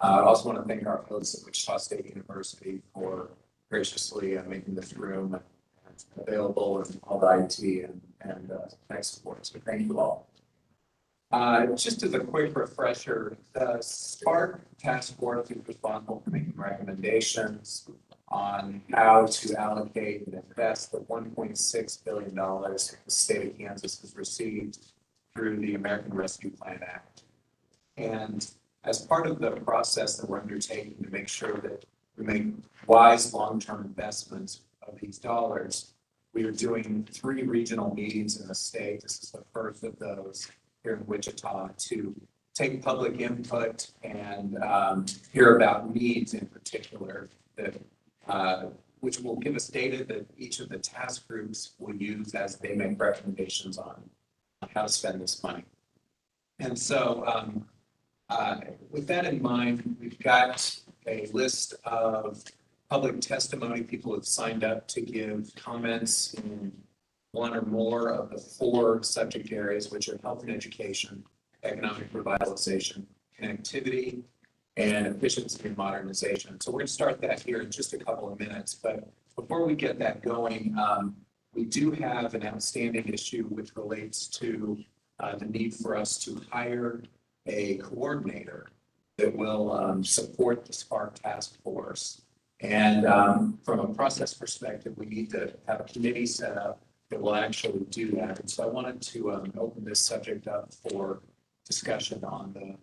I also want to thank our hosts at Wichita State University for graciously making this room available and all the IT and tech support. So thank you all. Just as a quick refresher, the SPARK task force is responsible for making recommendations on how to allocate and invest the $1.6 billion the state of Kansas has received through the American Rescue Plan Act. And as part of the process that we're undertaking to make sure that we make wise long-term investments of these dollars, we are doing 3 regional meetings in the state. This is the first of those here in Wichita to take public input and hear about needs in particular that which will give us data that each of the task groups will use as they make recommendations on how to spend this money. And so with that in mind, we've got a list of public testimony. People have signed up to give comments in 1 or more of the 4 subject areas, which are health and education, economic revitalization, connectivity, and efficiency and modernization. So we're going to start that here in just a couple of minutes. But before we get that going, we do have an outstanding issue which relates to the need for us to hire a coordinator that will support the SPARK task force. And from a process perspective, we need to have a committee set up that will actually do that. And so I wanted to open this subject up for discussion on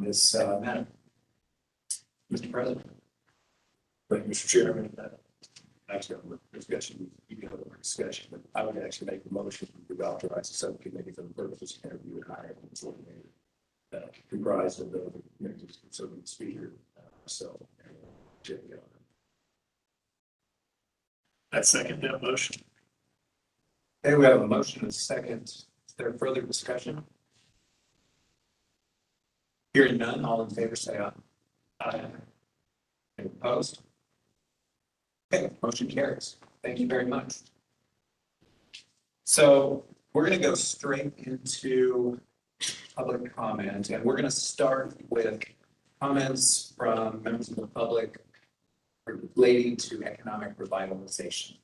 this matter. Mr. President. Thank you, Mr. Chairman. Actually, on the discussion, you can have a discussion, but I would actually make the motion to authorize the subcommittee for the purpose of interview and hiring a coordinator comprised of the conservative speaker, so Jim. I second that motion. Okay, we have a motion and a second. Is there further discussion? Hearing none, all in favor say aye. Aye. Any opposed? Okay, motion carries. Thank you very much. So we're going to go straight into public comment, and we're going to start with comments from members of the public relating to economic revitalization.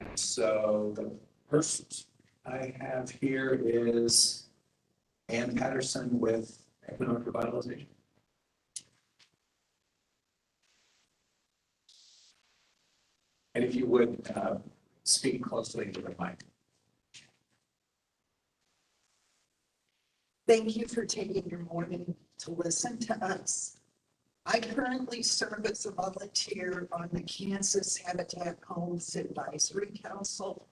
And so the first I have here is Ann Patterson with economic revitalization. And if you would speak closely to the mic. Thank you for taking your morning to listen to us. I currently serve as a volunteer on the Kansas Habitat Homes Advisory Council,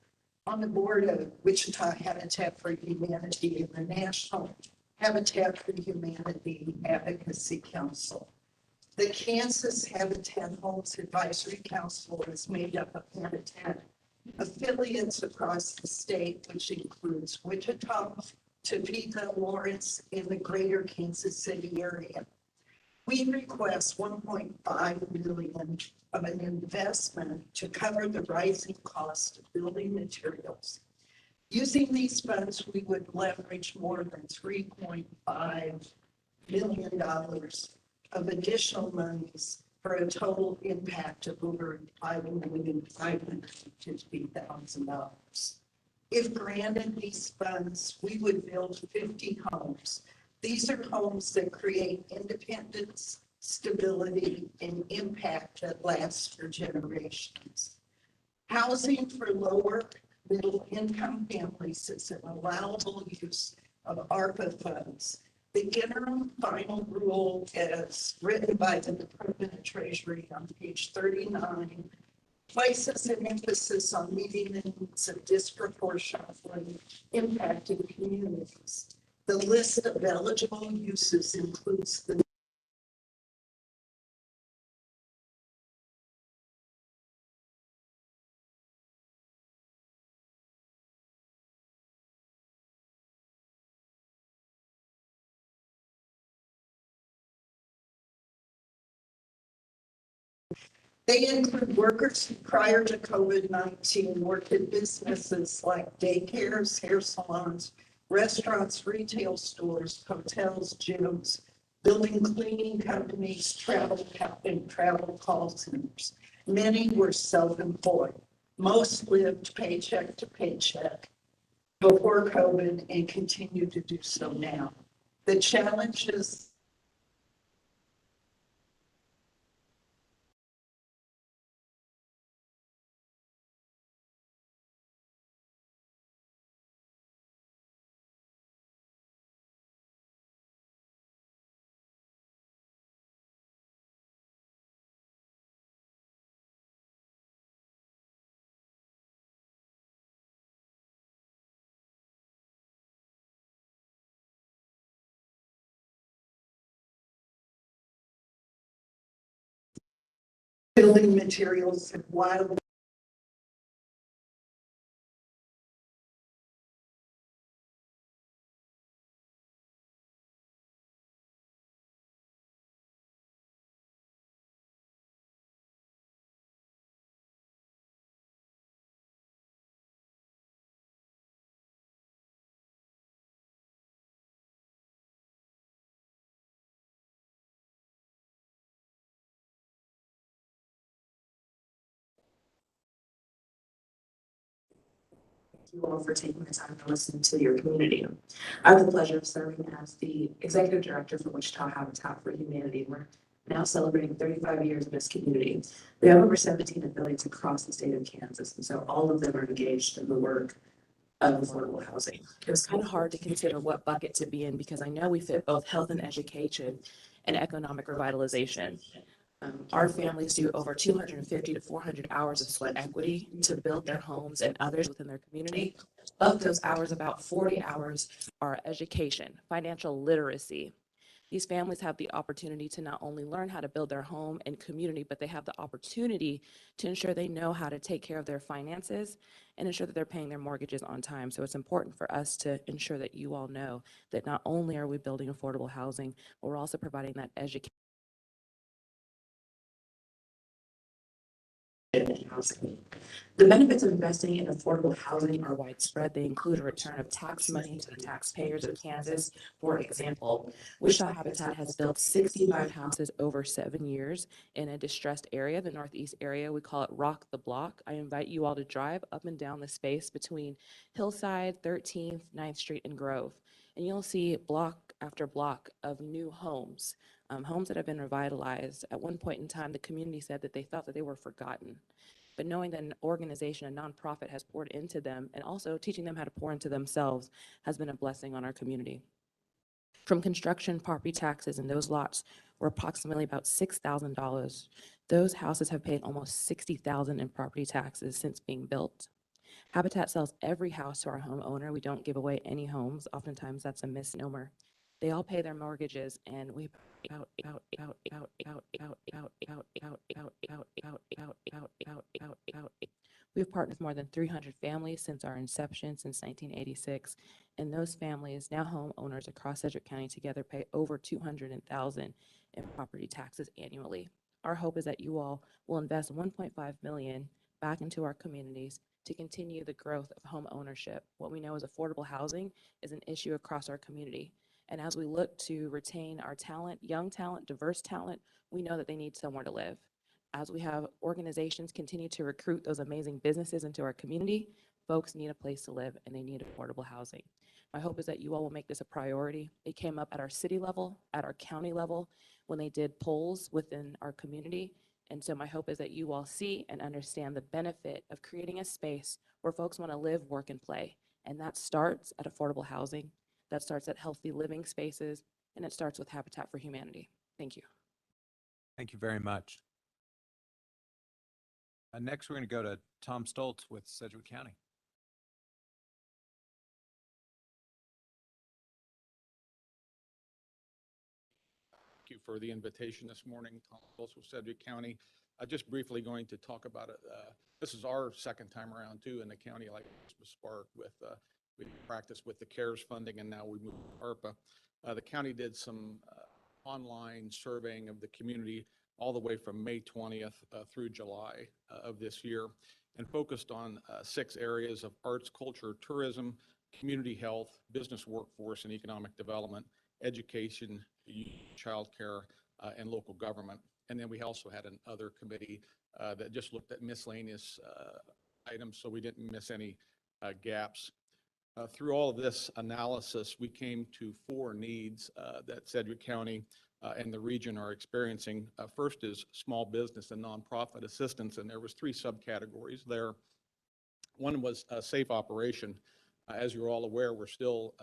on the board of Wichita Habitat for Humanity and the National Habitat for Humanity Advocacy Council. The Kansas Habitat Homes Advisory Council is made up of Habitat affiliates across the state, which includes Wichita, Topeka, Lawrence, and the greater Kansas City area. We request $1.5 million of an investment to cover the rising cost of building materials. Using these funds, we would leverage more than $3.5 million of additional monies for a total impact of over $5,550,000. If granted these funds, we would build 50 homes. These are homes that create independence, stability, and impact that lasts for generations. Housing for lower middle income families is an allowable use of ARPA funds. The interim final rule, as written by the Department of Treasury on page 39, places an emphasis on meeting the needs of disproportionately impacted communities. The list of eligible uses includes the They include workers who prior to COVID-19 worked at businesses like daycares, hair salons, restaurants, retail stores, hotels, gyms, building cleaning companies, and travel call centers. Many were self-employed. Most lived paycheck to paycheck before COVID and continue to do so now. The challenges building materials and wild you all for taking the time to listen to your community. I have the pleasure of serving as the Executive Director for Wichita Habitat for Humanity. We're now celebrating 35 years in this community. We have over 17 affiliates across the state of Kansas, and so all of them are engaged in the work of affordable housing. It was kind of hard to consider what bucket to be in because I know we fit both health and education and economic revitalization. Our families do over 250 to 400 hours of sweat equity to build their homes and others within their community. Of those hours, about 40 hours are education, financial literacy. These families have the opportunity to not only learn how to build their home and community, but they have the opportunity to ensure they know how to take care of their finances and ensure that they're paying their mortgages on time. So it's important for us to ensure that you all know that not only are we building affordable housing, but we're also providing that education. Housing. The benefits of investing in affordable housing are widespread. They include a return of tax money to the taxpayers of Kansas. For example, Wichita Habitat has built 65 houses over 7 years in a distressed area, the Northeast area. We call it Rock the Block. I invite you all to drive up and down the space between Hillside, 13th, 9th Street, and Grove. And you'll see block after block of new homes. Homes that have been revitalized. At one point in time, the community said that they thought that they were forgotten. But knowing that an organization, a nonprofit, has poured into them and also teaching them how to pour into themselves has been a blessing on our community. From construction, property taxes, and those lots were approximately about $6,000. Those houses have paid almost $60,000 in property taxes since being built. Habitat sells every house to our homeowner. We don't give away any homes. Oftentimes that's a misnomer. They all pay their mortgages and we We've partnered with more than 300 families since our inception, since 1986, and those families, now homeowners across Sedgwick County, together pay over $200,000 in property taxes annually. Our hope is that you all will invest $1.5 million back into our communities to continue the growth of home ownership. What we know is affordable housing is an issue across our community. And as we look to retain our talent, young talent, diverse talent, we know that they need somewhere to live. As we have organizations continue to recruit those amazing businesses into our community, folks need a place to live and they need affordable housing. My hope is that you all will make this a priority. It came up at our city level, at our county level, when they did polls within our community. And so my hope is that you all see and understand the benefit of creating a space where folks want to live, work, and play. And that starts at affordable housing. That starts at healthy living spaces, and it starts with Habitat for Humanity. Thank you. Thank you very much. Next, we're going to go to Tom Stoltz with Sedgwick County. Thank you for the invitation this morning, Tom Stoltz with Sedgwick County. Just briefly going to talk about it. This is our second time around too in the county, like Spark with we practiced with the CARES funding, and now we moved to ARPA. The county did some online surveying of the community all the way from May 20th through July of this year, and focused on 6 areas of arts, culture, tourism, community health, business workforce, and economic development. education, childcare, and local government. And then we also had another committee that just looked at miscellaneous items, so we didn't miss any gaps. Through all of this analysis, we came to 4 needs that Sedgwick County and the region are experiencing. First is small business and nonprofit assistance, and there was 3 subcategories there. One was safe operation. As you're all aware, we're still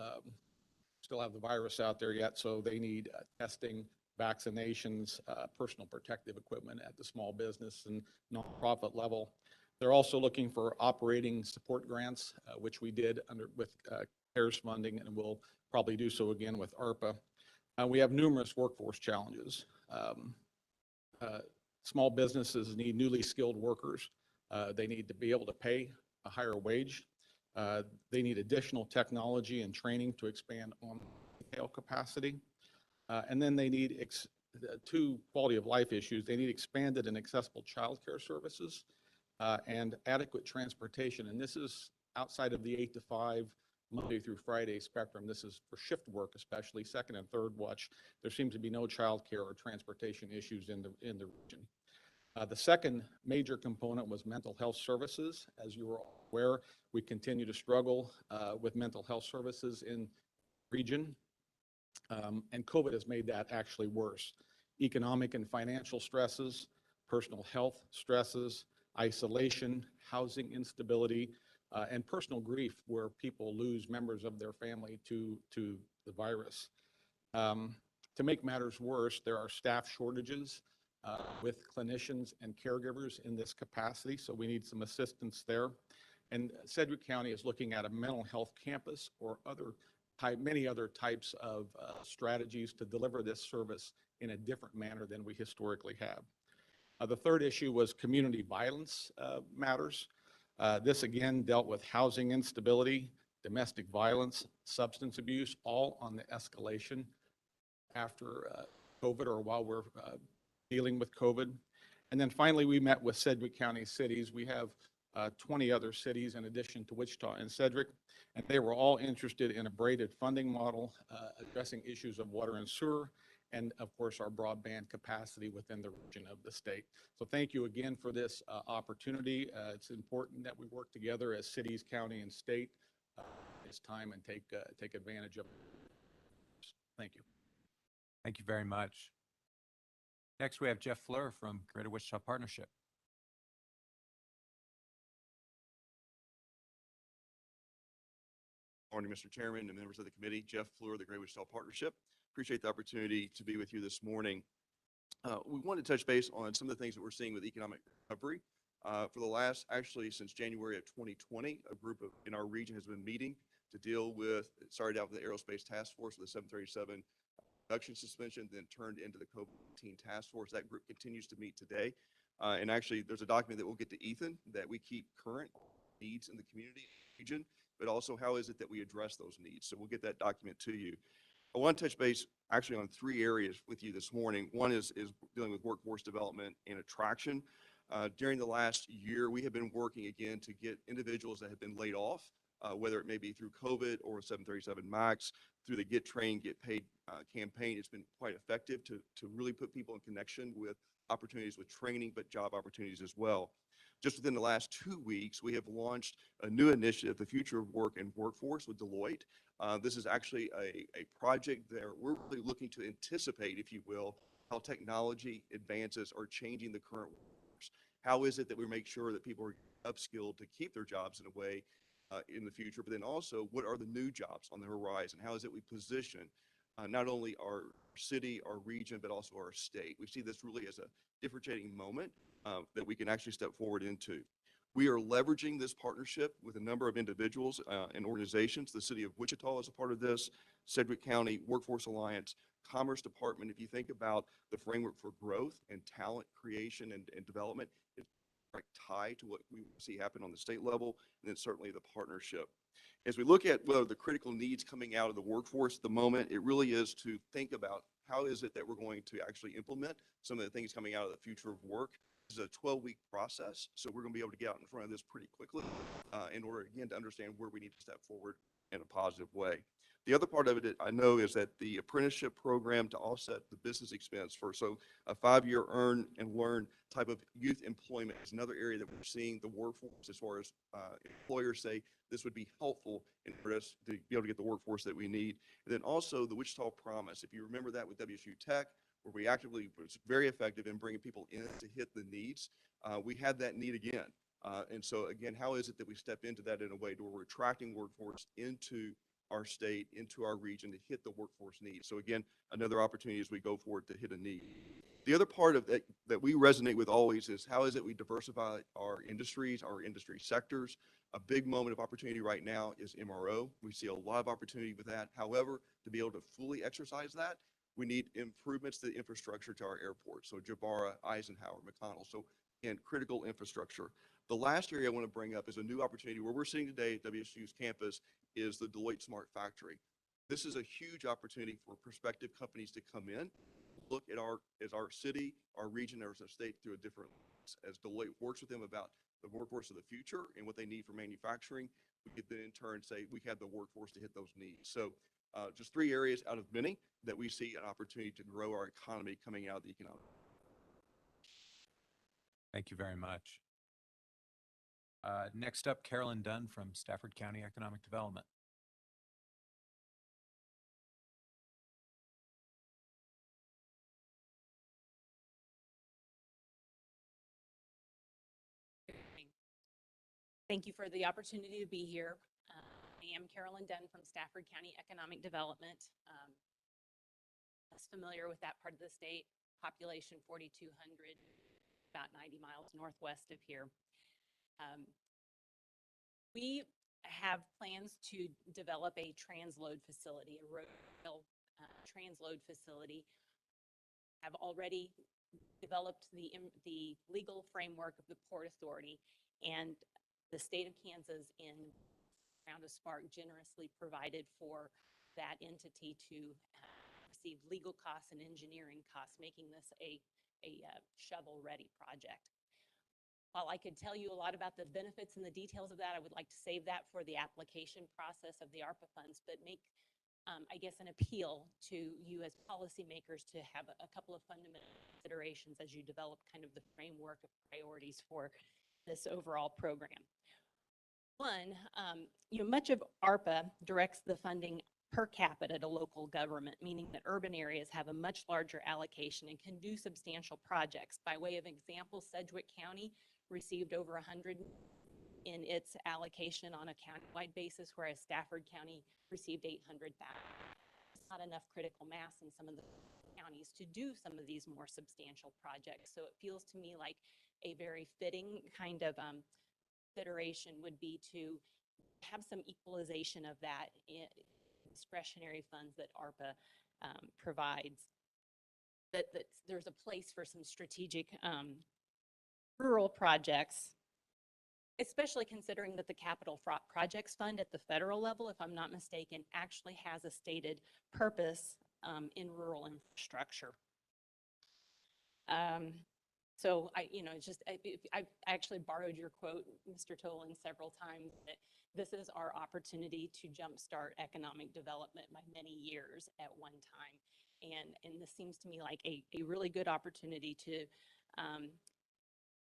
have the virus out there yet, so they need testing, vaccinations, personal protective equipment at the small business and nonprofit level. They're also looking for operating support grants, which we did with CARES funding, and we'll probably do so again with ARPA. We have numerous workforce challenges. Small businesses need newly skilled workers. They need to be able to pay a higher wage. They need additional technology and training to expand on retail capacity. And then they need 2 quality of life issues. They need expanded and accessible childcare services and adequate transportation. And this is outside of the 8 to 5 Monday through Friday spectrum. This is for shift work, especially second and third watch. There seems to be no childcare or transportation issues in the region. The second major component was mental health services. As you are aware, we continue to struggle with mental health services in the region, and COVID has made that actually worse. Economic and financial stresses, personal health stresses, isolation, housing instability, and personal grief where people lose members of their family to the virus. To make matters worse, there are staff shortages with clinicians and caregivers in this capacity, so we need some assistance there. And Sedgwick County is looking at a mental health campus or many other types of strategies to deliver this service in a different manner than we historically have. The third issue was community violence matters. This again dealt with housing instability, domestic violence, substance abuse, all on the escalation after COVID or while we're dealing with COVID. And then finally, we met with Sedgwick County cities. We have 20 other cities in addition to Wichita and Sedgwick, and they were all interested in a braided funding model addressing issues of water and sewer, and of course our broadband capacity within the region of the state. So thank you again for this opportunity. It's important that we work together as cities, county, and state this time and take advantage of it. Thank you. Thank you very much. Next, we have Jeff Fleur from Greater Wichita Partnership. Morning, Mr. Chairman and members of the committee. Jeff Fleur, the Greater Wichita Partnership. Appreciate the opportunity to be with you this morning. We want to touch base on some of the things that we're seeing with economic recovery. For the last, actually since January of 2020, a group in our region has been meeting to deal with, it started out with the Aerospace Task Force with the 737 production suspension, then turned into the COVID-19 Task Force. That group continues to meet today. And actually, there's a document that we'll get to Ethan that we keep current needs in the community region, but also how is it that we address those needs. So we'll get that document to you. I want to touch base actually on 3 areas with you this morning. One is dealing with workforce development and attraction. During the last year, we have been working again to get individuals that have been laid off, whether it may be through COVID or 737 MAX, through the Get Trained, Get Paid campaign. It's been quite effective to really put people in connection with opportunities with training, but job opportunities as well. Just within the last 2 weeks, we have launched a new initiative, the Future of Work and Workforce with Deloitte. This is actually a project that we're really looking to anticipate, if you will, how technology advances are changing the current workforce. How is it that we make sure that people are upskilled to keep their jobs in a way in the future, but then also what are the new jobs on the horizon? How is it we position not only our city, our region, but also our state? We see this really as a differentiating moment that we can actually step forward into. We are leveraging this partnership with a number of individuals and organizations. The city of Wichita is a part of this, Sedgwick County Workforce Alliance, Commerce Department. If you think about the framework for growth and talent creation and development, it's direct tie to what we see happen on the state level, and then certainly the partnership. As we look at the critical needs coming out of the workforce at the moment, it really is to think about how is it that we're going to actually implement some of the things coming out of the future of work. This is a 12-week process, so we're going to be able to get out in front of this pretty quickly in order, again, to understand where we need to step forward in a positive way. The other part of it I know is that the apprenticeship program to offset the business expense for, so a 5-year earn and learn type of youth employment is another area that we're seeing the workforce as far as employers say this would be helpful in for us to be able to get the workforce that we need. And then also the Wichita Promise, if you remember that with WSU Tech, where we actively was very effective in bringing people in to hit the needs. We had that need again. And so again, how is it that we step into that in a way to where we're attracting workforce into our state, into our region to hit the workforce needs? So again, another opportunity as we go forward to hit a need. The other part of that that we resonate with always is how is it we diversify our industries, our industry sectors. A big moment of opportunity right now is MRO. We see a lot of opportunity with that. However, to be able to fully exercise that, we need improvements to the infrastructure to our airports. So Jabara, Eisenhower, McConnell. So again, critical infrastructure. The last area I want to bring up is a new opportunity where we're sitting today at WSU's campus is the Deloitte Smart Factory. This is a huge opportunity for prospective companies to come in, look at our city, our region, our state through a different lens. As Deloitte works with them about the workforce of the future and what they need for manufacturing, we could then in turn say we have the workforce to hit those needs. So just 3 areas out of many that we see an opportunity to grow our economy coming out of the economic. Thank you very much. Next up, Carolyn Dunn from Stafford County Economic Development. Thank you for the opportunity to be here. I am Carolyn Dunn from Stafford County Economic Development. Less familiar with that part of the state, population 4,200, about 90 miles northwest of here. We have plans to develop a transload facility, a rail transload facility. Have already developed the legal framework of the Port Authority, and the state of Kansas in round of Spark generously provided for that entity to receive legal costs and engineering costs, making this a shovel-ready project. While I could tell you a lot about the benefits and the details of that, I would like to save that for the application process of the ARPA funds, but make, I guess, an appeal to you as policymakers to have a couple of fundamental considerations as you develop kind of the framework of priorities for this overall program. One, much of ARPA directs the funding per capita at a local government, meaning that urban areas have a much larger allocation and can do substantial projects. By way of example, Sedgwick County received over 100 in its allocation on a countywide basis, whereas Stafford County received 800,000. It's not enough critical mass in some of the counties to do some of these more substantial projects. So it feels to me like a very fitting kind of consideration would be to have some equalization of that in discretionary funds that ARPA provides. That there's a place for some strategic rural projects, especially considering that the Capital Projects Fund at the federal level, if I'm not mistaken, actually has a stated purpose in rural infrastructure. So I actually borrowed your quote, Mr. Tolan, several times, that this is our opportunity to jumpstart economic development by many years at one time. And this seems to me like a really good opportunity to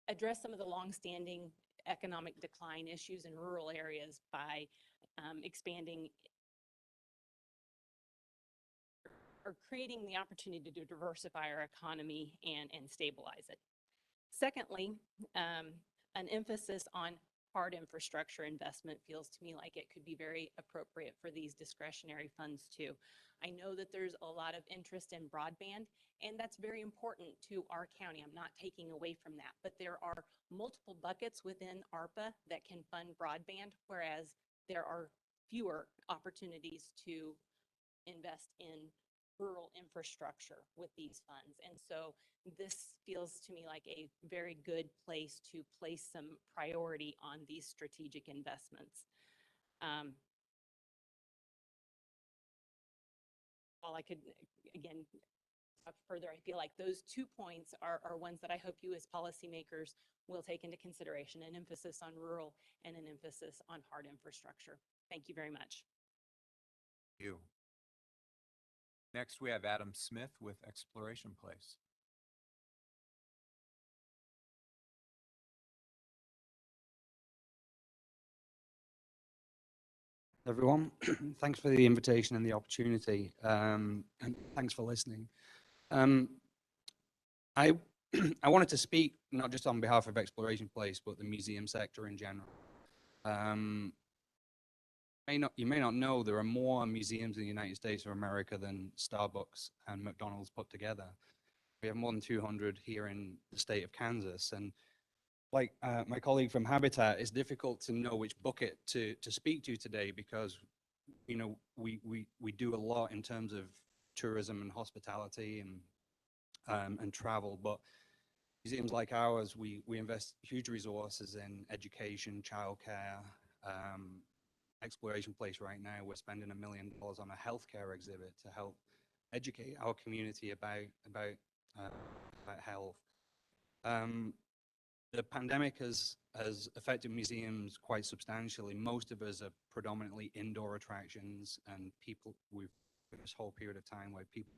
address some of the longstanding economic decline issues in rural areas by expanding or creating the opportunity to diversify our economy and stabilize it. Secondly, an emphasis on hard infrastructure investment feels to me like it could be very appropriate for these discretionary funds too. I know that there's a lot of interest in broadband, and that's very important to our county. I'm not taking away from that, but there are multiple buckets within ARPA that can fund broadband, whereas there are fewer opportunities to invest in rural infrastructure with these funds. And so this feels to me like a very good place to place some priority on these strategic investments. While I could, again, talk further, I feel like those 2 points are ones that I hope you as policymakers will take into consideration, an emphasis on rural and an emphasis on hard infrastructure. Thank you very much. You. Next, we have Adam Smith with Exploration Place. Everyone, thanks for the invitation and the opportunity, and thanks for listening. I I wanted to speak not just on behalf of Exploration Place, but the museum sector in general. You may not know there are more museums in the United States of America than Starbucks and McDonald's put together. We have more than 200 here in the state of Kansas, and like my colleague from Habitat, it's difficult to know which bucket to speak to today because, you know, we do a lot in terms of tourism and hospitality and travel, but museums like ours, we invest huge resources in education, childcare, Exploration Place right now, we're spending $1 million on a healthcare exhibit to help educate our community about health. The pandemic has affected museums quite substantially. Most of us are predominantly indoor attractions, and we've this whole period of time where people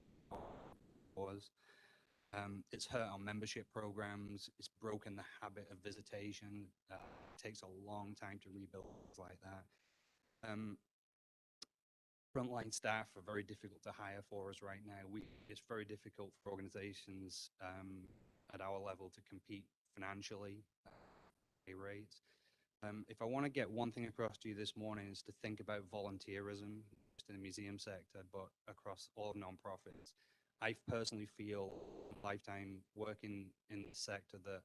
was. It's hurt our membership programs. It's broken the habit of visitation. It takes a long time to rebuild things like that. Frontline staff are very difficult to hire for us right now. It's very difficult for organizations at our level to compete financially, pay rates. If I want to get one thing across to you this morning is to think about volunteerism, just in the museum sector, but across all nonprofits. I personally feel lifetime working in the sector that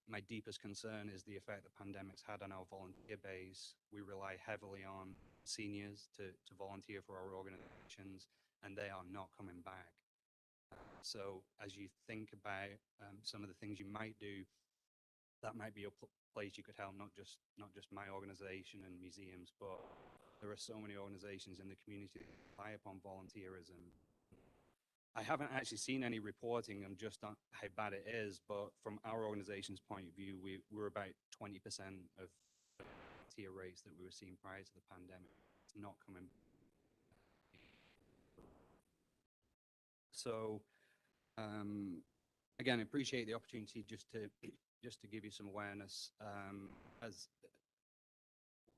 my deepest concern is the effect the pandemic's had on our volunteer base. We rely heavily on seniors to volunteer for our organizations, and they are not coming back. So as you think about some of the things you might do, that might be a place you could help, not just my organization and museums, but there are so many organizations in the community that rely upon volunteerism. I haven't actually seen any reporting on just on how bad it is, but from our organization's point of view, we're about 20% of volunteer rates that we were seeing prior to the pandemic. It's not coming. So, again, I appreciate the opportunity just to give you some awareness. As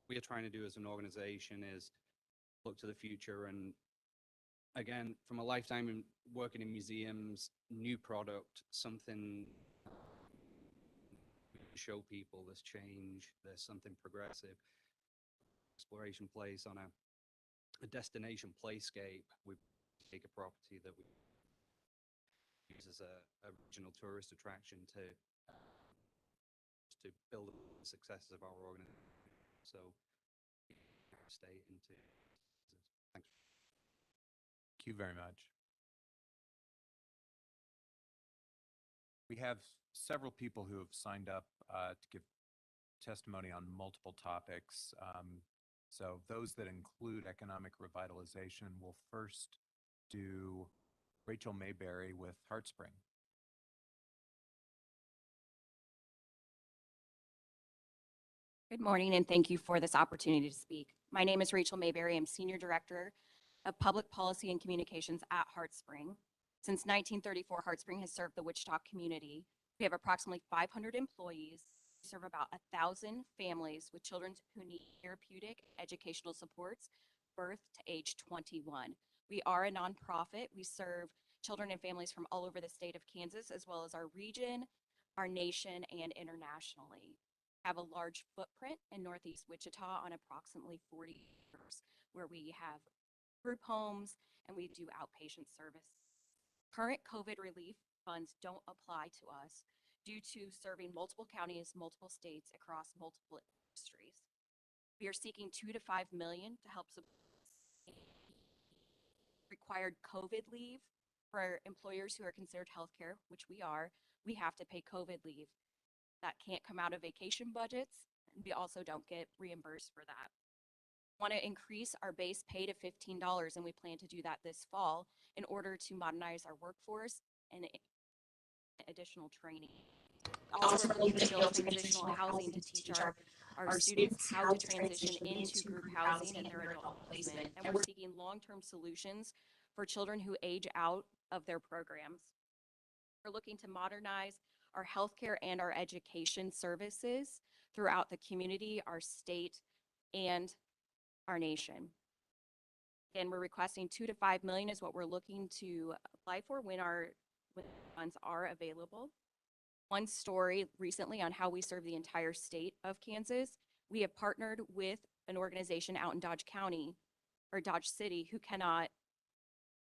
we are trying to do as an organization is look to the future, and again, from a lifetime in working in museums, new product, something to show people there's change, there's something progressive. Exploration Place on a destination playscape. We take a property that we use as a regional tourist attraction to build the successes of our organization. So, stay into. Thanks. Thank you very much. We have several people who have signed up to give testimony on multiple topics. So those that include economic revitalization, we'll first do Rachel Mayberry with Heartspring. Good morning, and thank you for this opportunity to speak. My name is Rachel Mayberry. I'm Senior Director of Public Policy and Communications at Heartspring. Since 1934, Heartspring has served the Wichita community. We have approximately 500 employees. We serve about 1,000 families with children who need therapeutic educational supports, birth to age 21. We are a nonprofit. We serve children and families from all over the state of Kansas, as well as our region, our nation, and internationally. We have a large footprint in Northeast Wichita on approximately 40 acres, where we have group homes and we do outpatient service. Current COVID relief funds don't apply to us due to serving multiple counties, multiple states across multiple industries. We are seeking $2 to $5 million to help support required COVID leave for employers who are considered healthcare, which we are. We have to pay COVID leave. That can't come out of vacation budgets. And we also don't get reimbursed for that. We want to increase our base pay to $15, and we plan to do that this fall in order to modernize our workforce and additional training. Also, we're looking to build transitional housing to teach our our students how to transition into group housing and their adult placement. And we're seeking long-term solutions for children who age out of their programs. We're looking to modernize our healthcare and our education services throughout the community, our state, and our nation. Again, we're requesting 2 to 5 million is what we're looking to apply for when funds are available. One story recently on how we serve the entire state of Kansas. We have partnered with an organization out in Dodge County or Dodge City who cannot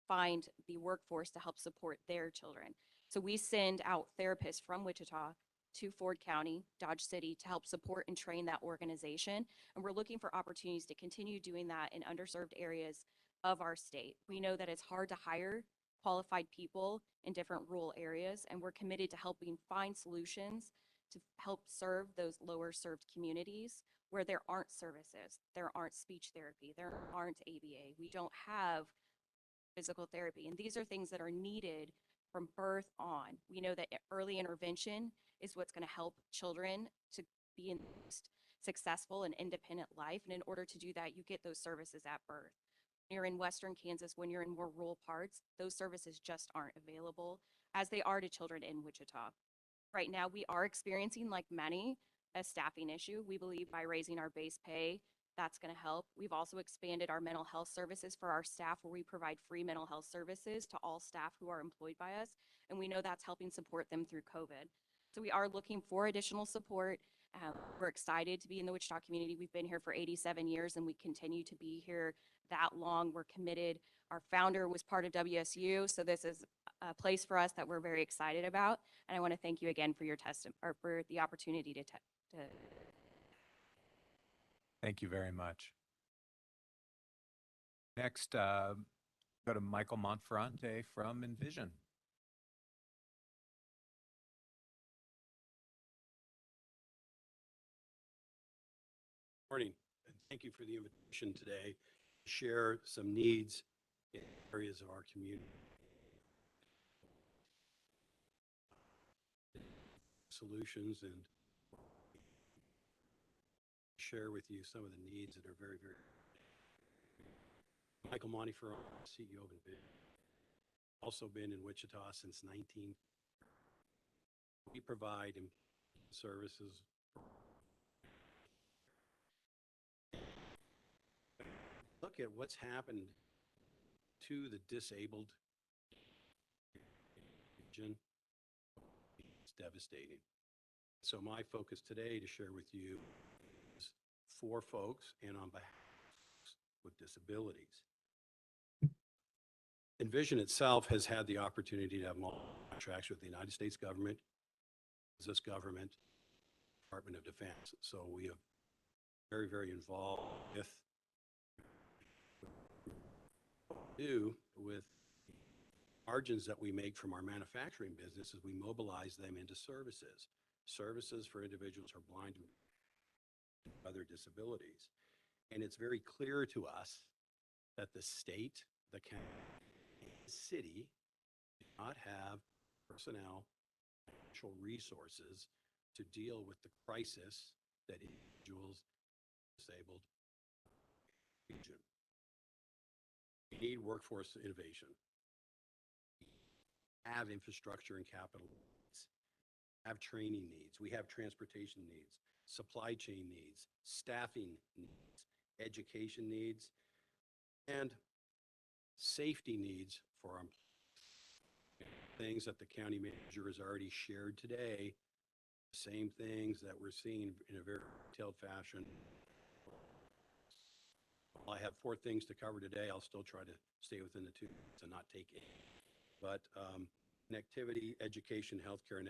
find the workforce to help support their children. So we send out therapists from Wichita to Ford County, Dodge City to help support and train that organization. And we're looking for opportunities to continue doing that in underserved areas of our state. We know that it's hard to hire qualified people in different rural areas, and we're committed to helping find solutions to help serve those lower served communities where there aren't services, there aren't speech therapy, there aren't ABA, we don't have physical therapy. And these are things that are needed from birth on. We know that early intervention is what's going to help children to be in the most successful and independent life. And in order to do that, you get those services at birth. When you're in Western Kansas, when you're in more rural parts, those services just aren't available as they are to children in Wichita. Right now, we are experiencing, like many, a staffing issue. We believe by raising our base pay, that's going to help. We've also expanded our mental health services for our staff, where we provide free mental health services to all staff who are employed by us. And we know that's helping support them through COVID. So we are looking for additional support. We're excited to be in the Wichita community. We've been here for 87 years and we continue to be here that long. We're committed. Our founder was part of WSU, so this is a place for us that we're very excited about. And I want to thank you again for your or for the opportunity to Thank you very much. Next, go to Michael Monferrante from Envision. Morning, and thank you for the invitation today to share some needs in areas of our community. Solutions and share with you some of the needs that are very, very. Michael Monferrante, CEO of Envision. Also been in Wichita since 19. We provide services. Look at what's happened to the disabled region. It's devastating. So my focus today to share with you is for folks and on behalf with disabilities. Envision itself has had the opportunity to have multiple contracts with the United States government, this government, Department of Defense. So we have very, very involved with margins that we make from our manufacturing business is we mobilize them into services for individuals who are blind and other disabilities. And it's very clear to us that the state, the county, the city do not have personnel, financial resources to deal with the crisis that individuals disabled region. We need workforce innovation, have infrastructure and capital needs, have training needs, we have transportation needs, supply chain needs, staffing needs, education needs, and safety needs for our things that the county manager has already shared today, same things that we're seeing in a very detailed fashion. While I have 4 things to cover today, I'll still try to stay within the 2 minutes and not take it. But connectivity, education, healthcare, and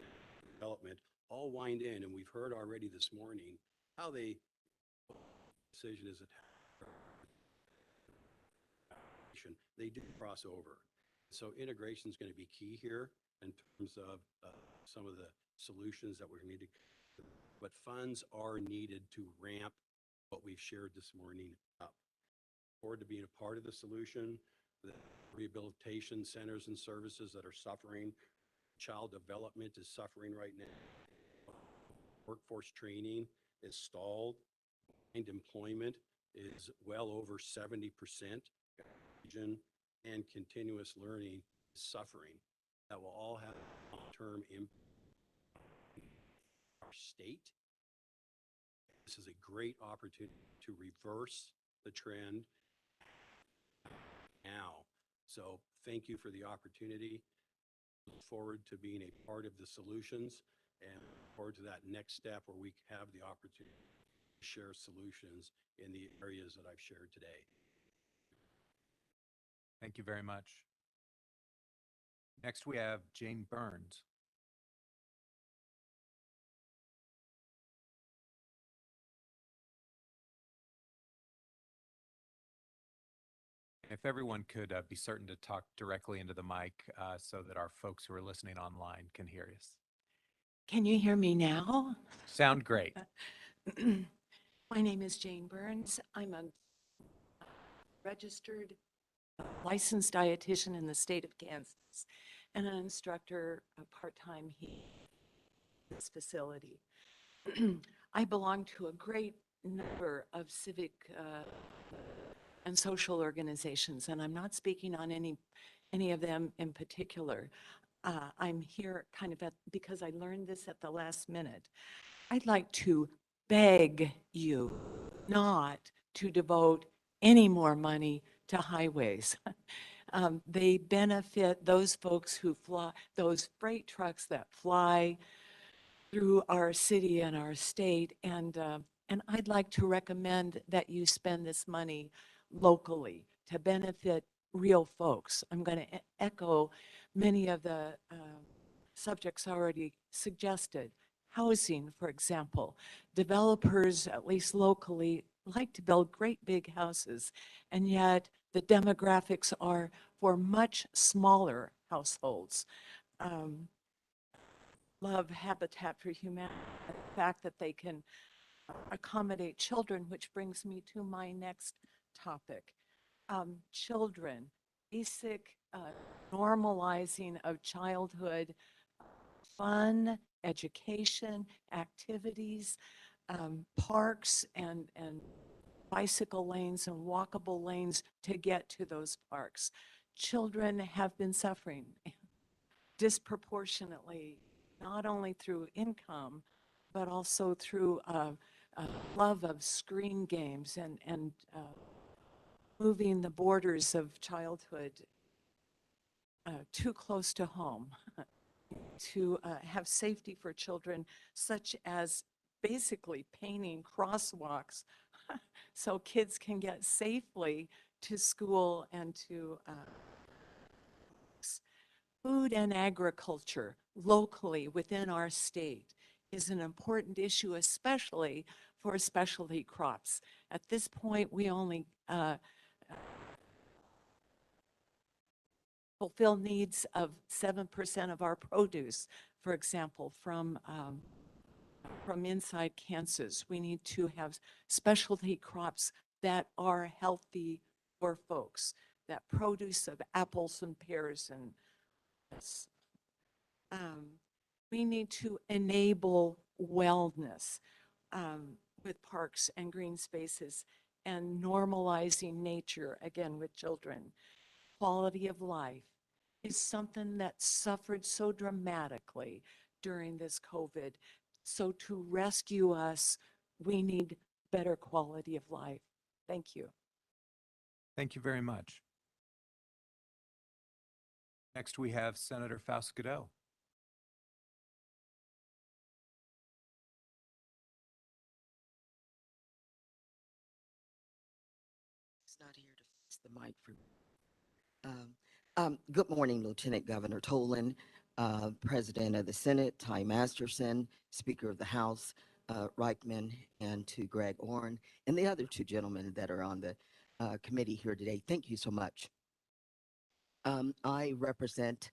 development all wind in, and we've heard already this morning how the decision is they do cross over. So integration is going to be key here in terms of some of the solutions that we're going to need to, but funds are needed to ramp what we've shared this morning up. Forward to being a part of the solution, the rehabilitation centers and services that are suffering, child development is suffering right now. Workforce training is stalled employment is well over 70%. Region and continuous learning is suffering. That will all have long-term impact on our state. This is a great opportunity to reverse the trend now. So thank you for the opportunity. Look forward to being a part of the solutions and look forward to that next step where we have the opportunity to share solutions in the areas that I've shared today. Thank you very much. Next, we have Jane Burns. If everyone could be certain to talk directly into the mic so that our folks who are listening online can hear us. Can you hear me now? Sound great. My name is Jane Burns. I'm a registered licensed dietitian in the state of Kansas and an instructor part-time here at this facility. I belong to a great number of civic and social organizations, and I'm not speaking on any of them in particular. I'm here kind of because I learned this at the last minute. I'd like to beg you not to devote any more money to highways. They benefit those folks who fly, those freight trucks that fly through our city and our state. And I'd like to recommend that you spend this money locally to benefit real folks. I'm going to echo many of the subjects already suggested. Housing, for example. Developers, at least locally, like to build great big houses, and yet the demographics are for much smaller households. Love Habitat for Humanity, the fact that they can accommodate children, which brings me to my next topic. Children, basic normalizing of childhood, fun, education, activities, parks and bicycle lanes and walkable lanes to get to those parks. Children have been suffering disproportionately, not only through income, but also through love of screen games and moving the borders of childhood too close to home. To have safety for children, such as basically painting crosswalks so kids can get safely to school and to food and agriculture locally within our state is an important issue, especially for specialty crops. At this point, we only fulfill needs of 7% of our produce, for example, from inside Kansas. We need to have specialty crops that are healthy for folks, that produce of apples and pears and we need to enable wellness with parks and green spaces and normalizing nature, again, with children. Quality of life is something that suffered so dramatically during this COVID. So to rescue us, we need better quality of life. Thank you. Thank you very much. Next, we have Senator Faust-Godot. It's not here to fix the mic for me. Good morning, Lieutenant Governor Tolan, President of the Senate, Ty Masterson, Speaker of the House, Reichman, and to Greg Orrin, and the other two gentlemen that are on the committee here today. Thank you so much. I represent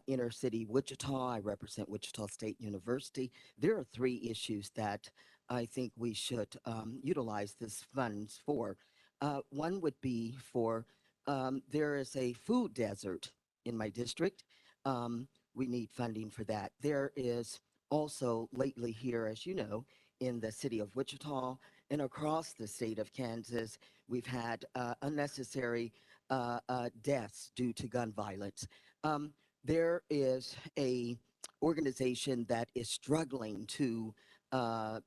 inner city Wichita. I represent Wichita State University. There are three issues that I think we should utilize this funds for. One would be for there is a food desert in my district. We need funding for that. There is also lately here, as you know, in the city of Wichita, and across the state of Kansas, we've had unnecessary deaths due to gun violence. There is a organization that is struggling to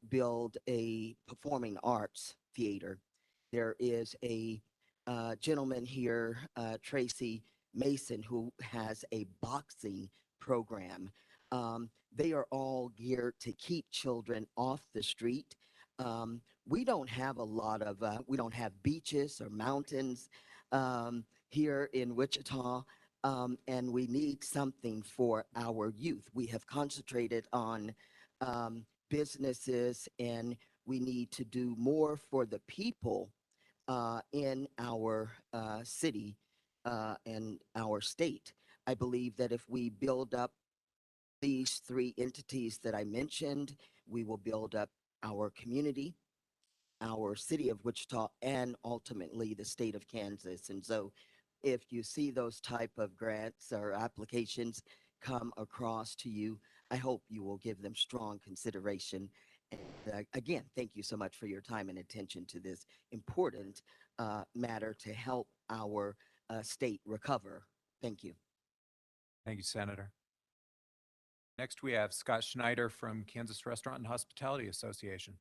build a performing arts theater. There is a gentleman here, Tracy Mason, who has a boxing program. They are all geared to keep children off the street. We don't have a lot of, we don't have beaches or mountains here in Wichita, and we need something for our youth. We have concentrated on businesses, and we need to do more for the people in our city and our state. I believe that if we build up these three entities that I mentioned, we will build up our community, our city of Wichita, and ultimately the state of Kansas. And so if you see those type of grants or applications come across to you, I hope you will give them strong consideration. And again, thank you so much for your time and attention to this important matter to help our state recover. Thank you. Thank you, Senator. Next, we have Scott Schneider from Kansas Restaurant and Hospitality Association.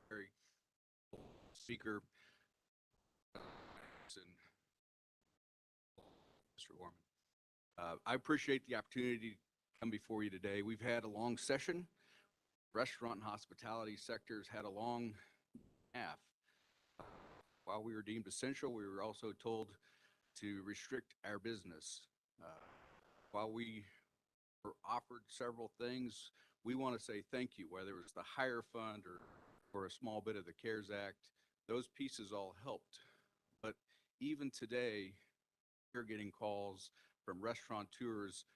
Very speaker. And Mr. Warman. I appreciate the opportunity to come before you today. We've had a long session. Restaurant and hospitality sectors had a long half. While we were deemed essential, we were also told to restrict our business. While we were offered several things, we want to say thank you, whether it was the Hire Fund or a small bit of the CARES Act. Those pieces all helped. But even today, we're getting calls from restaurateurs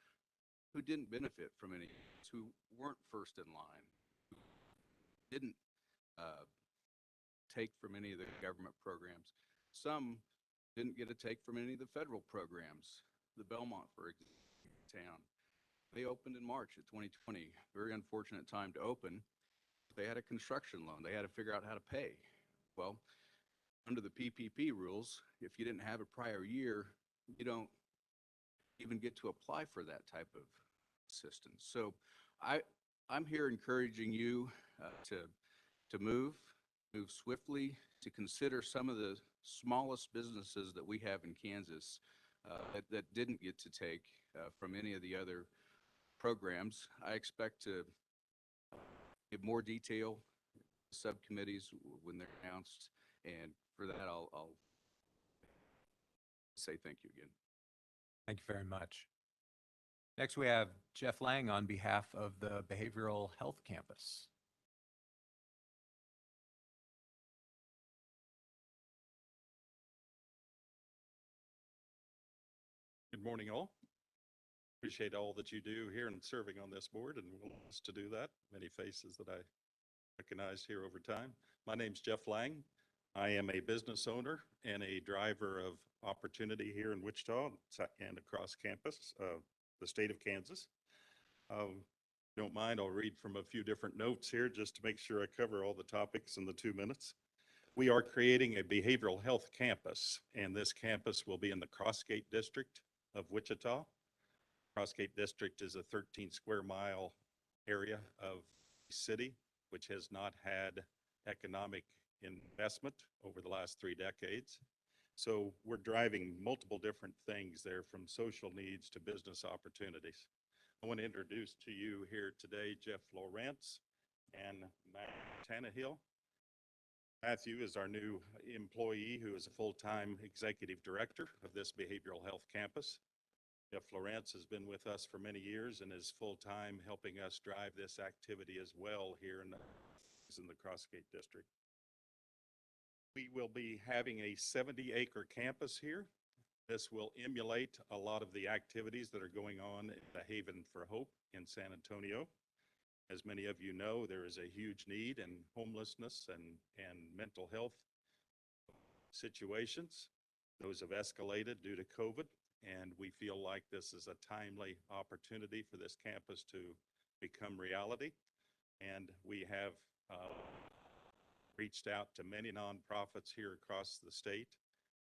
who didn't benefit from any, who weren't first in line, who didn't take from any of the government programs. Some didn't get a take from any of the federal programs. The Belmont, for example, town, they opened in March of 2020. Very unfortunate time to open. They had a construction loan. They had to figure out how to pay. Well, under the PPP rules, if you didn't have a prior year, you don't even get to apply for that type of assistance. So I'm here encouraging you to move swiftly, to consider some of the smallest businesses that we have in Kansas that didn't get to take from any of the other programs. I expect to give more detail subcommittees when they're announced, and for that I'll say thank you again. Thank you very much. Next, we have Jeff Lang on behalf of the Behavioral Health Campus. Good morning, all. Appreciate all that you do here and serving on this board and willingness to do that. Many faces that I recognize here over time. My name's Jeff Lang. I am a business owner and a driver of opportunity here in Wichita and across campus, the state of Kansas. Don't mind, I'll read from a few different notes here just to make sure I cover all the topics in the 2 minutes. We are creating a behavioral health campus, and this campus will be in the Crossgate district of Wichita. Crossgate district is a 13 square mile area of the city, which has not had economic investment over the last 3 decades. So we're driving multiple different things there, from social needs to business opportunities. I want to introduce to you here today Jeff Lawrence and Matt Tannehill. Matthew is our new employee who is a full-time executive director of this behavioral health campus. Jeff Lawrence has been with us for many years and is full-time helping us drive this activity as well here in the Crossgate district. We will be having a 70-acre campus here. This will emulate a lot of the activities that are going on at the Haven for Hope in San Antonio. As many of you know, there is a huge need in homelessness and mental health situations. Those have escalated due to COVID, and we feel like this is a timely opportunity for this campus to become reality. And we have reached out to many nonprofits here across the state,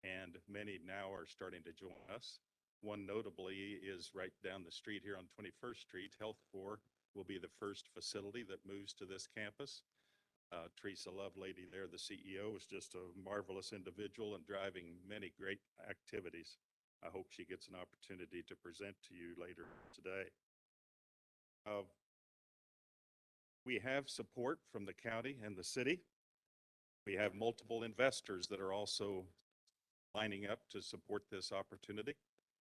and many now are starting to join us. One notably is right down the street here on 21st Street. Health Corps will be the first facility that moves to this campus. Teresa Lovelady there, the CEO, is just a marvelous individual and driving many great activities. I hope she gets an opportunity to present to you later today. We have support from the county and the city. We have multiple investors that are also lining up to support this opportunity.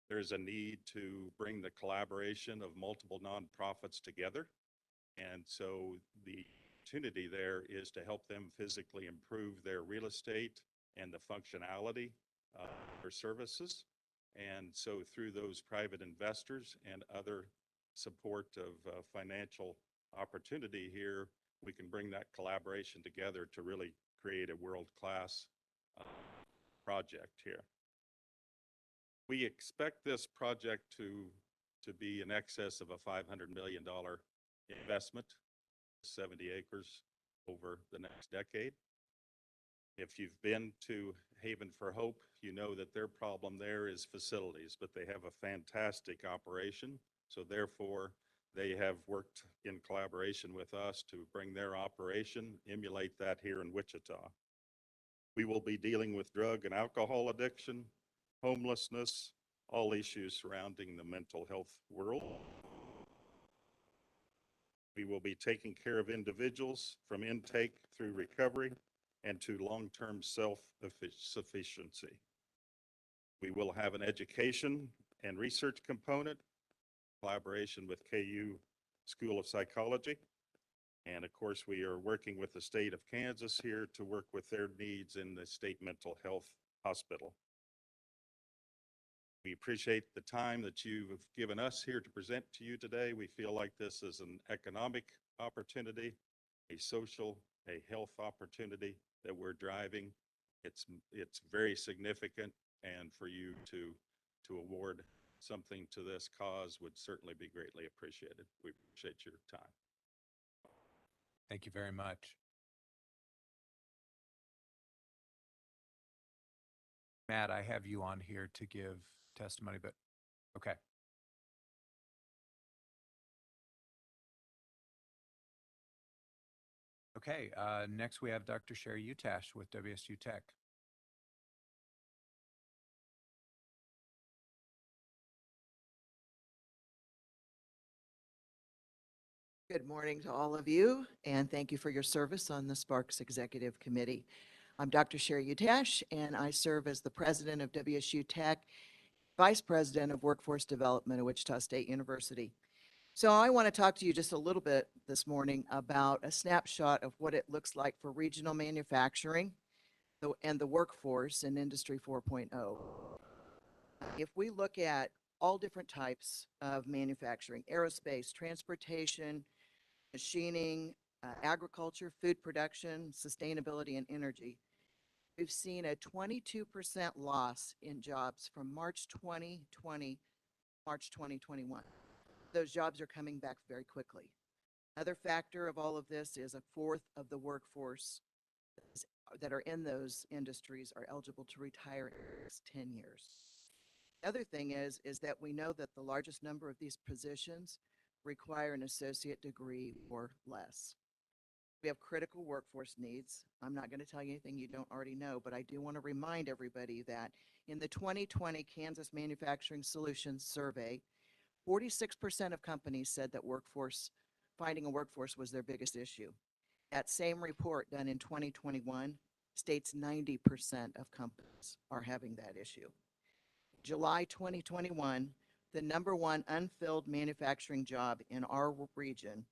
There's a need to bring the collaboration of multiple nonprofits together. And so the opportunity there is to help them physically improve their real estate and the functionality of their services. And so through those private investors and other support of financial opportunity here, we can bring that collaboration together to really create a world-class project here. We expect this project to be in excess of a $500 million investment, 70 acres over the next decade. If you've been to Haven for Hope, you know that their problem there is facilities, but they have a fantastic operation. So therefore, they have worked in collaboration with us to bring their operation, emulate that here in Wichita. We will be dealing with drug and alcohol addiction, homelessness, all issues surrounding the mental health world. We will be taking care of individuals from intake through recovery and to long-term self-sufficiency. We will have an education and research component, collaboration with KU School of Psychology. And of course, we are working with the state of Kansas here to work with their needs in the state mental health hospital. We appreciate the time that you've given us here to present to you today. We feel like this is an economic opportunity, a social, a health opportunity that we're driving. It's very significant, and for you to award something to this cause would certainly be greatly appreciated. We appreciate your time. Thank you very much. Matt, I have you on here to give testimony, but okay. Okay, next we have Dr. Sherry Utash with WSU Tech. Good morning to all of you, and thank you for your service on the Sparks Executive Committee. I'm Dr. Sherry Utash, and I serve as the president of WSU Tech, vice president of workforce development at Wichita State University. So I want to talk to you just a little bit this morning about a snapshot of what it looks like for regional manufacturing and the workforce in Industry 4.0. If we look at all different types of manufacturing, aerospace, transportation, machining, agriculture, food production, sustainability, and energy, we've seen a 22% loss in jobs from March 2020 March 2021. Those jobs are coming back very quickly. Another factor of all of this is a fourth of the workforce that are in those industries are eligible to retire in the next 10 years. The other thing is that we know that the largest number of these positions require an associate degree or less. We have critical workforce needs. I'm not going to tell you anything you don't already know, but I do want to remind everybody that in the 2020 Kansas Manufacturing Solutions Survey, 46% of companies said that finding a workforce was their biggest issue. That same report done in 2021 states 90% of companies are having that issue. July 2021, the number one unfilled manufacturing job in our region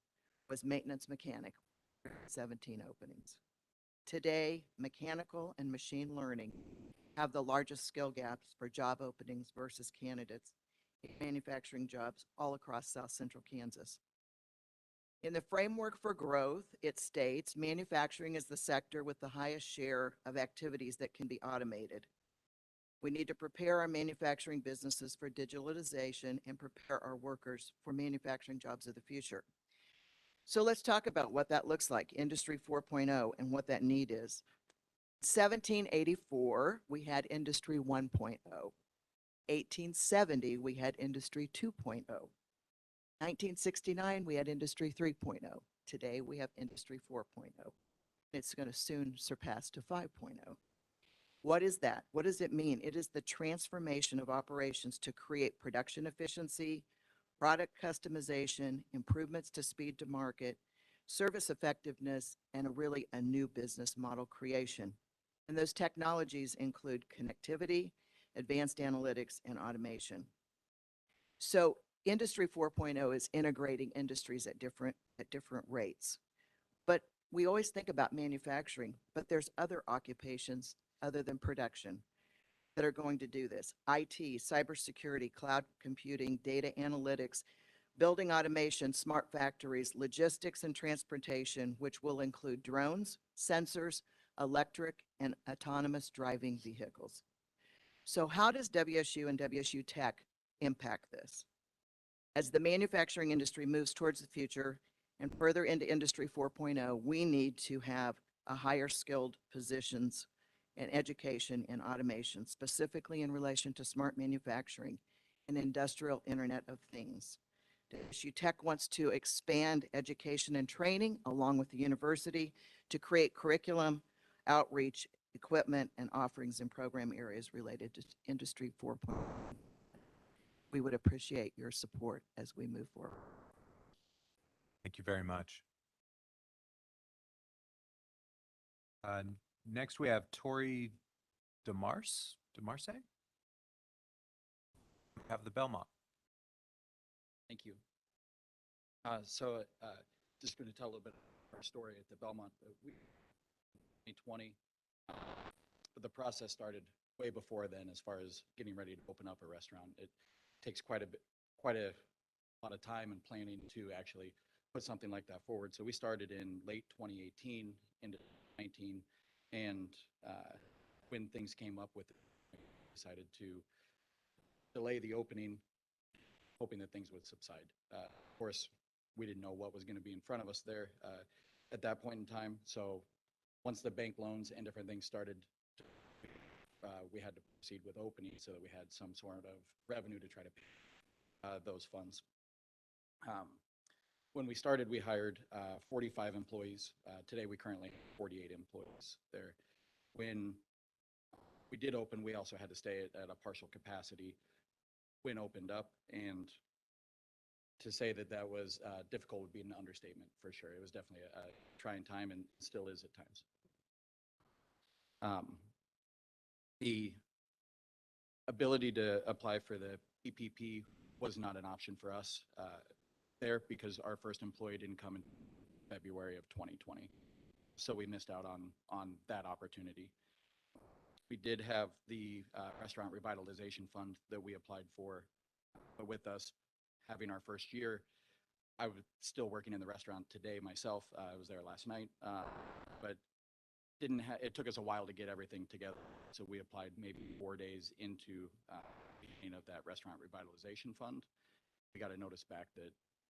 was maintenance mechanic, 17 openings. Today, mechanical and machine learning have the largest skill gaps for job openings versus candidates in manufacturing jobs all across South Central Kansas. In the framework for growth, it states manufacturing is the sector with the highest share of activities that can be automated. We need to prepare our manufacturing businesses for digitalization and prepare our workers for manufacturing jobs of the future. So let's talk about what that looks like, Industry 4.0, and what that need is. 1784, we had Industry 1.0. 1870, we had Industry 2.0. 1969, we had Industry 3.0. Today, we have Industry 4.0. It's going to soon surpass to 5.0. What is that? What does it mean? It is the transformation of operations to create production efficiency, product customization, improvements to speed to market, service effectiveness, and a new business model creation. And those technologies include connectivity, advanced analytics, and automation. So Industry 4.0 is integrating industries at different rates. But we always think about manufacturing, but there's other occupations other than production that are going to do this. IT, cybersecurity, cloud computing, data analytics, building automation, smart factories, logistics and transportation, which will include drones, sensors, electric, and autonomous driving vehicles. So how does WSU and WSU Tech impact this? As the manufacturing industry moves towards the future and further into Industry 4.0, we need to have a higher skilled positions and education in automation, specifically in relation to smart manufacturing and industrial Internet of Things. WSU Tech wants to expand education and training along with the university to create curriculum, outreach, equipment, and offerings in program areas related to Industry 4.0. We would appreciate your support as we move forward. Thank you very much. Next, we have Tori DeMarce. We have the Belmont. Thank you. Just going to tell a little bit of our story at the Belmont. We 2020, but the process started way before then as far as getting ready to open up a restaurant. It takes quite a lot of time and planning to actually put something like that forward. So we started in late 2018 into 2019, and when things came up with it, we decided to delay the opening, hoping that things would subside. Of course, we didn't know what was going to be in front of us there at that point in time. So once the bank loans and different things started, we had to proceed with opening so that we had some sort of revenue to try to pay those funds. When we started, we hired 45 employees. Today, we currently have 48 employees there. When we did open, we also had to stay at a partial capacity when opened up, and to say that that was difficult would be an understatement for sure. It was definitely a trying time and still is at times. The ability to apply for the PPP was not an option for us there because our first employee didn't come in February of 2020. So we missed out on that opportunity. We did have the restaurant revitalization fund that we applied for, but with us having our first year, I was still working in the restaurant today myself. I was there last night, but it took us a while to get everything together. So we applied maybe 4 days into the beginning of that restaurant revitalization fund. We got a notice back that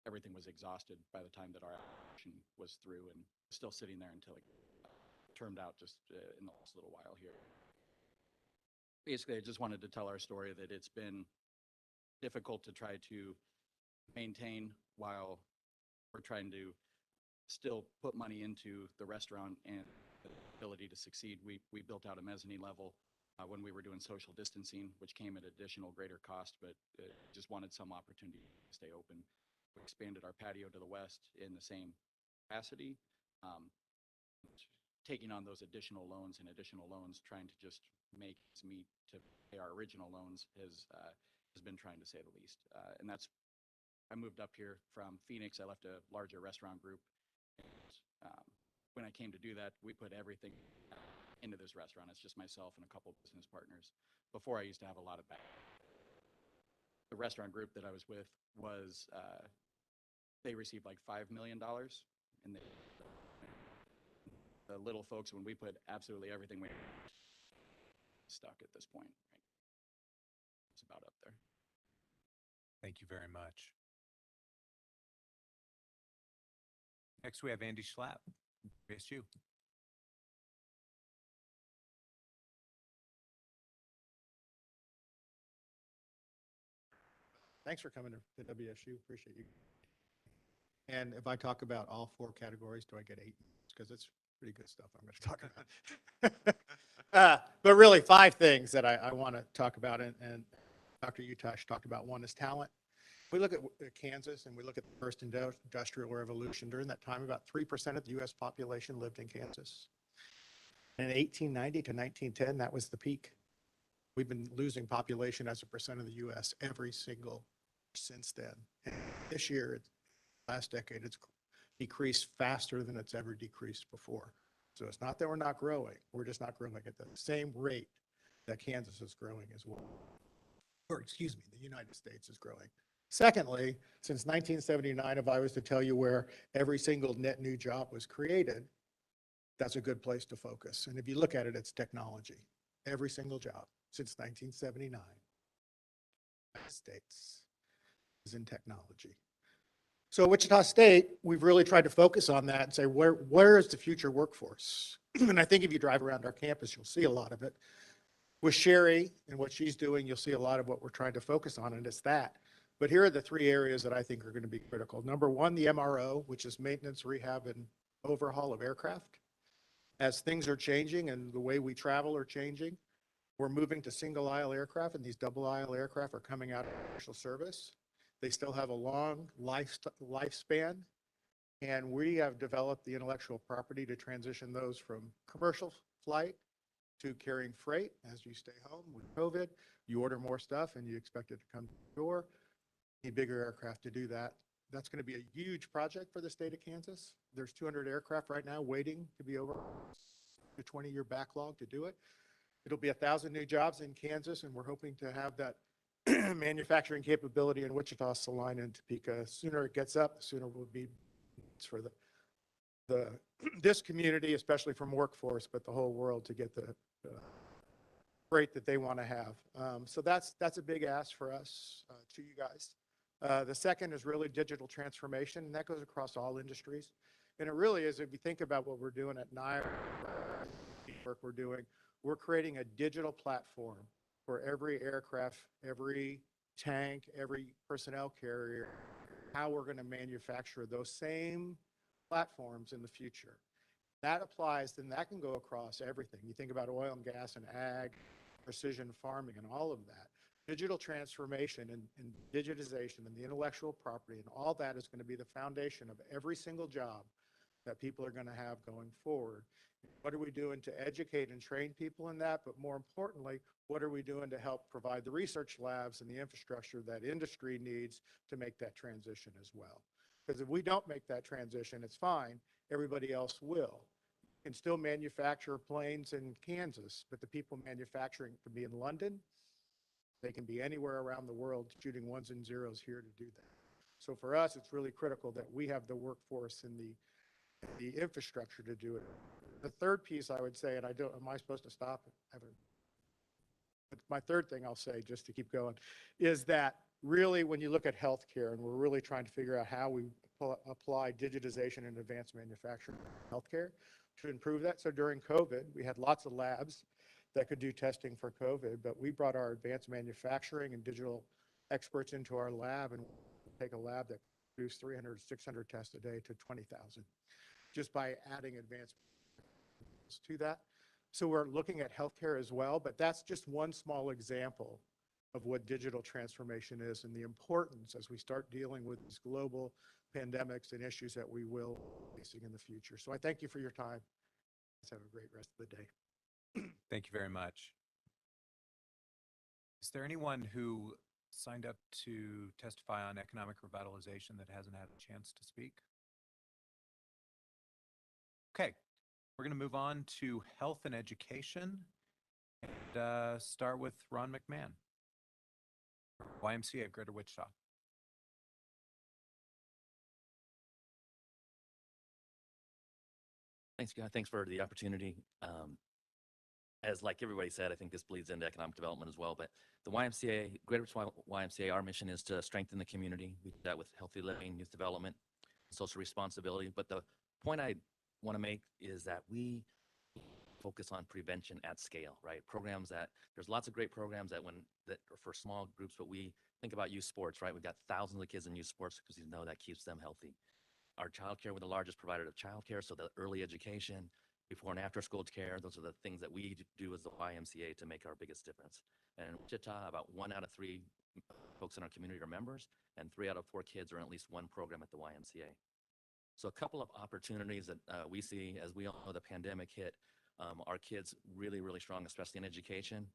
everything was exhausted by the time that our application was through, and still sitting there until it turned out just in the last little while here. Basically, I just wanted to tell our story that it's been difficult to try to maintain while we're trying to still put money into the restaurant and the ability to succeed. We built out a mezzanine level when we were doing social distancing, which came at additional greater cost, but just wanted some opportunity to stay open. We expanded our patio to the west in the same capacity. Taking on those additional loans, trying to just make ends meet to pay our original loans has been trying, to say the least. And I moved up here from Phoenix. I left a larger restaurant group. And when I came to do that, we put everything into this restaurant. It's just myself and a couple of business partners. Before, I used to have a lot of back. The restaurant group that I was with was they receive like $5 million, and the little folks, when we put absolutely everything, we stuck at this point. Right? It's about up there. Thank you very much. Next, we have Andy Schlapp, WSU. Thanks for coming to WSU. Appreciate you. And if I talk about all 4 categories, do I get 8? Because it's pretty good stuff I'm going to talk about. But really 5 things that I want to talk about, and Dr. Utash talked about. One is talent. We look at Kansas and we look at the first industrial revolution. During that time, about 3% of the U.S. population lived in Kansas. And in 1890 to 1910, that was the peak. We've been losing population as a percent of the U.S. every single since then. And this year, last decade, it's decreased faster than it's ever decreased before. So it's not that we're not growing. We're just not growing at the same rate that Kansas is growing as well. Or excuse me, the United States is growing. Secondly, since 1979, if I was to tell you where every single net new job was created, that's a good place to focus. And if you look at it, it's technology. Every single job since 1979, the United States is in technology. So Wichita State, we've really tried to focus on that and say, where is the future workforce? And I think if you drive around our campus, you'll see a lot of it. With Sherry and what she's doing, you'll see a lot of what we're trying to focus on, and it's that. But here are the 3 areas that I think are going to be critical. Number 1, the MRO, which is maintenance, rehab, and overhaul of aircraft. As things are changing and the way we travel are changing, we're moving to single aisle aircraft, and these double aisle aircraft are coming out of commercial service. They still have a long lifespan, and we have developed the intellectual property to transition those from commercial flight to carrying freight. As you stay home with COVID, you order more stuff and you expect it to come to the door. You need bigger aircraft to do that. That's going to be a huge project for the state of Kansas. There's 200 aircraft right now waiting to be over the 20-year backlog to do it. It'll be 1,000 new jobs in Kansas, and we're hoping to have that manufacturing capability in Wichita, Salina, and Topeka. The sooner it gets up, the sooner it will be for this community, especially from workforce, but the whole world to get the rate that they want to have. So that's a big ask for us, to you guys. The second is really digital transformation, and that goes across all industries. And it really is, if you think about what we're doing at NIRE, work we're doing, we're creating a digital platform for every aircraft, every tank, every personnel carrier, how we're going to manufacture those same platforms in the future. That applies, then that can go across everything. You think about oil and gas and ag, precision farming, and all of that. Digital transformation and digitization and the intellectual property and all that is going to be the foundation of every single job that people are going to have going forward. What are we doing to educate and train people in that? But more importantly, what are we doing to help provide the research labs and the infrastructure that industry needs to make that transition as well? Because if we don't make that transition, it's fine. Everybody else will. You can still manufacture planes in Kansas, but the people manufacturing can be in London. They can be anywhere around the world shooting ones and zeros here to do that. So for us, it's really critical that we have the workforce and the infrastructure to do it. The third piece I would say, and am I supposed to stop? But my third thing I'll say, just to keep going, is that really when you look at healthcare, and we're really trying to figure out how we apply digitization and advanced manufacturing in healthcare to improve that. So during COVID, we had lots of labs that could do testing for COVID, but we brought our advanced manufacturing and digital experts into our lab, and take a lab that produced 300, 600 tests a day to 20,000, just by adding advanced to that. So we're looking at healthcare as well, but that's just one small example of what digital transformation is and the importance as we start dealing with these global pandemics and issues that we will be facing in the future. So I thank you for your time. Let's have a great rest of the day. Thank you very much. Is there anyone who signed up to testify on economic revitalization that hasn't had a chance to speak? Okay, we're going to move on to health and education and start with Ron McMahon, YMCA of Greater Wichita. Thanks, guys. Thanks for the opportunity. As like everybody said, I think this bleeds into economic development as well. But the YMCA, Greater Wichita YMCA, our mission is to strengthen the community. We do that with healthy living, youth development, social responsibility. But the point I want to make is that we focus on prevention at scale, right? Programs that there's lots of great programs that are for small groups, but we think about youth sports, right? We've got thousands of kids in youth sports because you know that keeps them healthy. Our childcare, we're the largest provider of childcare, so the early education, before and after school care, those are the things that we do as the YMCA to make our biggest difference. And in Wichita, about 1 out of 3 folks in our community are members, and 3 out of 4 kids are in at least one program at the YMCA. So a couple of opportunities that we see as we all know the pandemic hit, our kids really, really strong, especially in education.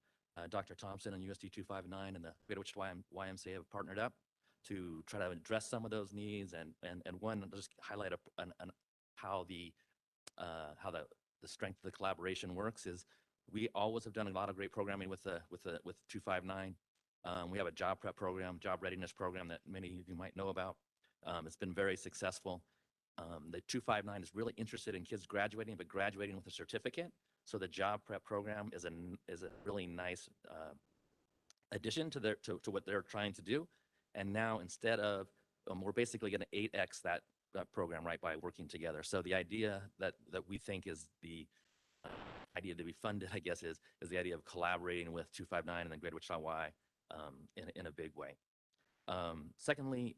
Dr. Thompson and USD 259 and the Greater Wichita YMCA have partnered up to try to address some of those needs, and one, just highlight how the strength of the collaboration works is we always have done a lot of great programming with 259. We have a job prep program, job readiness program that many of you might know about. It's been very successful. The 259 is really interested in kids graduating, but graduating with a certificate. So the job prep program is a really nice addition to what they're trying to do. And now instead of, we're basically going to 8X that program, right, by working together. So the idea that we think is the idea to be funded, I guess, is the idea of collaborating with 259 and the Greater Wichita Y in a big way. Secondly,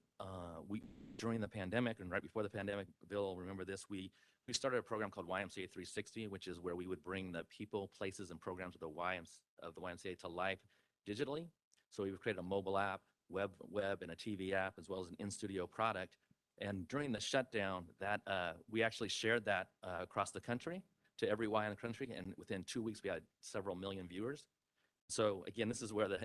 during the pandemic and right before the pandemic, Bill, remember this, we started a program called YMCA 360, which is where we would bring the people, places, and programs of the YMCA to life digitally. So we've created a mobile app, web and a TV app, as well as an in-studio product. And during the shutdown, that we actually shared that across the country to every Y in the country, and within 2 weeks, we had several million viewers. So again, this is where the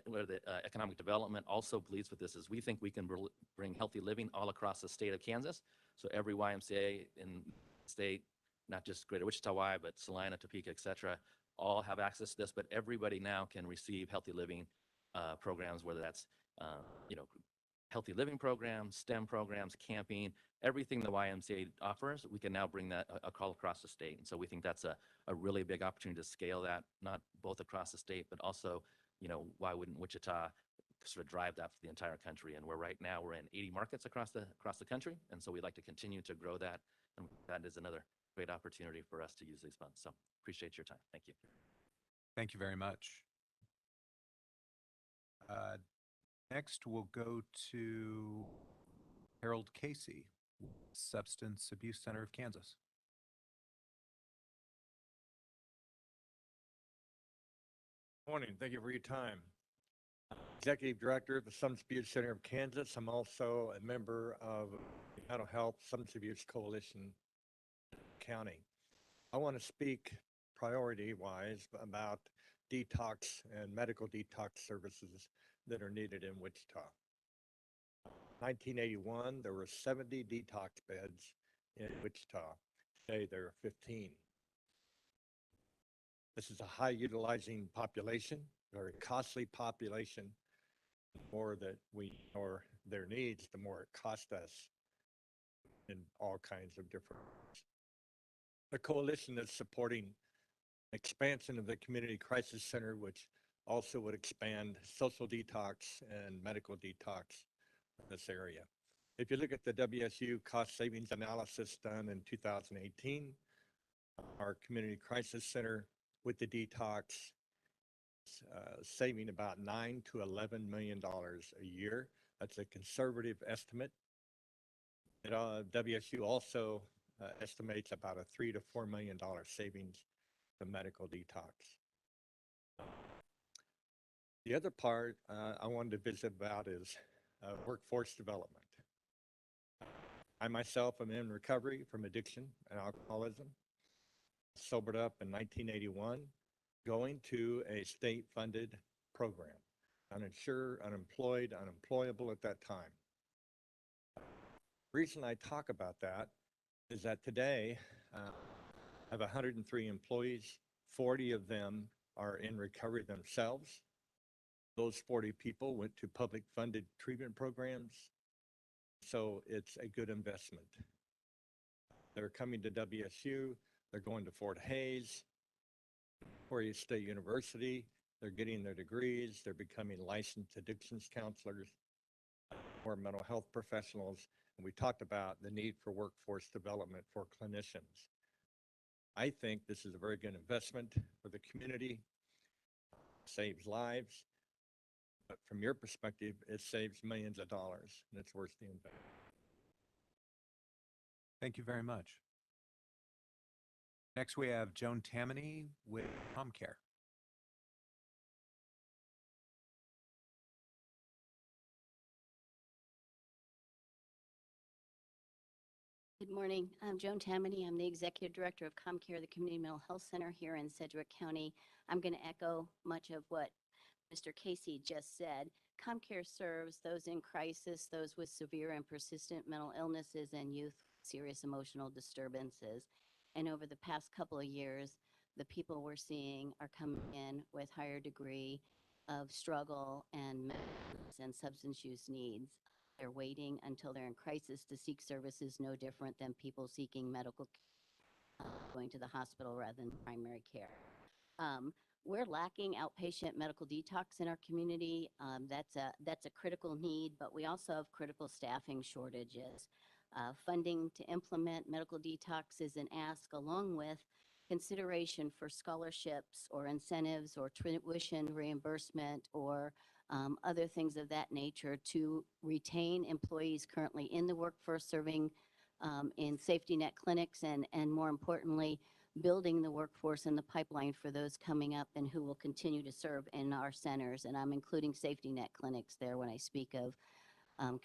economic development also bleeds with this, is we think we can bring healthy living all across the state of Kansas. So every YMCA in the state, not just Greater Wichita Y, but Salina, Topeka, et cetera, all have access to this, but everybody now can receive healthy living programs, whether that's, healthy living programs, STEM programs, camping, everything the YMCA offers, we can now bring that all across the state. And so we think that's a really big opportunity to scale that, not both across the state, but also, why wouldn't Wichita sort of drive that for the entire country? And right now we're in 80 markets across the country. And so we'd like to continue to grow that. And that is another great opportunity for us to use these funds. So appreciate your time. Thank you. Thank you very much. Next, we'll go to Harold Casey, Substance Abuse Center of Kansas. Morning. Thank you for your time. Executive Director of the Substance Abuse Center of Kansas. I'm also a member of the Mental Health Substance Abuse Coalition County. I want to speak priority-wise about detox and medical detox services that are needed in Wichita. 1981, there were 70 detox beds in Wichita. Today, there are 15. This is a high utilizing population, very costly population. The more that we ignore their needs, the more it costs us in all kinds of different ways. The coalition is supporting expansion of the Community Crisis Center, which also would expand social detox and medical detox in this area. If you look at the WSU cost savings analysis done in 2018, our Community Crisis Center with the detox saving about $9 to $11 million a year. That's a conservative estimate. WSU also estimates about a $3 to $4 million savings to medical detox. The other part I wanted to visit about is workforce development. I myself am in recovery from addiction and alcoholism. Sobered up in 1981, going to a state-funded program. Uninsured, unemployed, unemployable at that time. The reason I talk about that is that today I have 103 employees. 40 of them are in recovery themselves. Those 40 people went to public funded treatment programs. So it's a good investment. They're coming to WSU. They're going to Fort Hayes, Emporia State University. They're getting their degrees. They're becoming licensed addictions counselors, more mental health professionals. And we talked about the need for workforce development for clinicians. I think this is a very good investment for the community, saves lives. But from your perspective, it saves millions of dollars, and it's worth the investment. Thank you very much. Next, we have Joan Tammany with ComCare. Good morning. I'm Joan Tammany. I'm the Executive Director of ComCare, the Community Mental Health Center here in Sedgwick County. I'm going to echo much of what Mr. Casey just said. ComCare serves those in crisis, those with severe and persistent mental illnesses, and youth with serious emotional disturbances. And over the past couple of years, the people we're seeing are coming in with higher degree of struggle and substance use needs. They're waiting until they're in crisis to seek services, no different than people seeking medical care, going to the hospital rather than primary care. We're lacking outpatient medical detox in our community. That's a critical need, but we also have critical staffing shortages. Funding to implement medical detox is an ask, along with consideration for scholarships or incentives or tuition reimbursement or other things of that nature to retain employees currently in the workforce serving in safety net clinics and more importantly, building the workforce in the pipeline for those coming up and who will continue to serve in our centers. And I'm including safety net clinics there when I speak of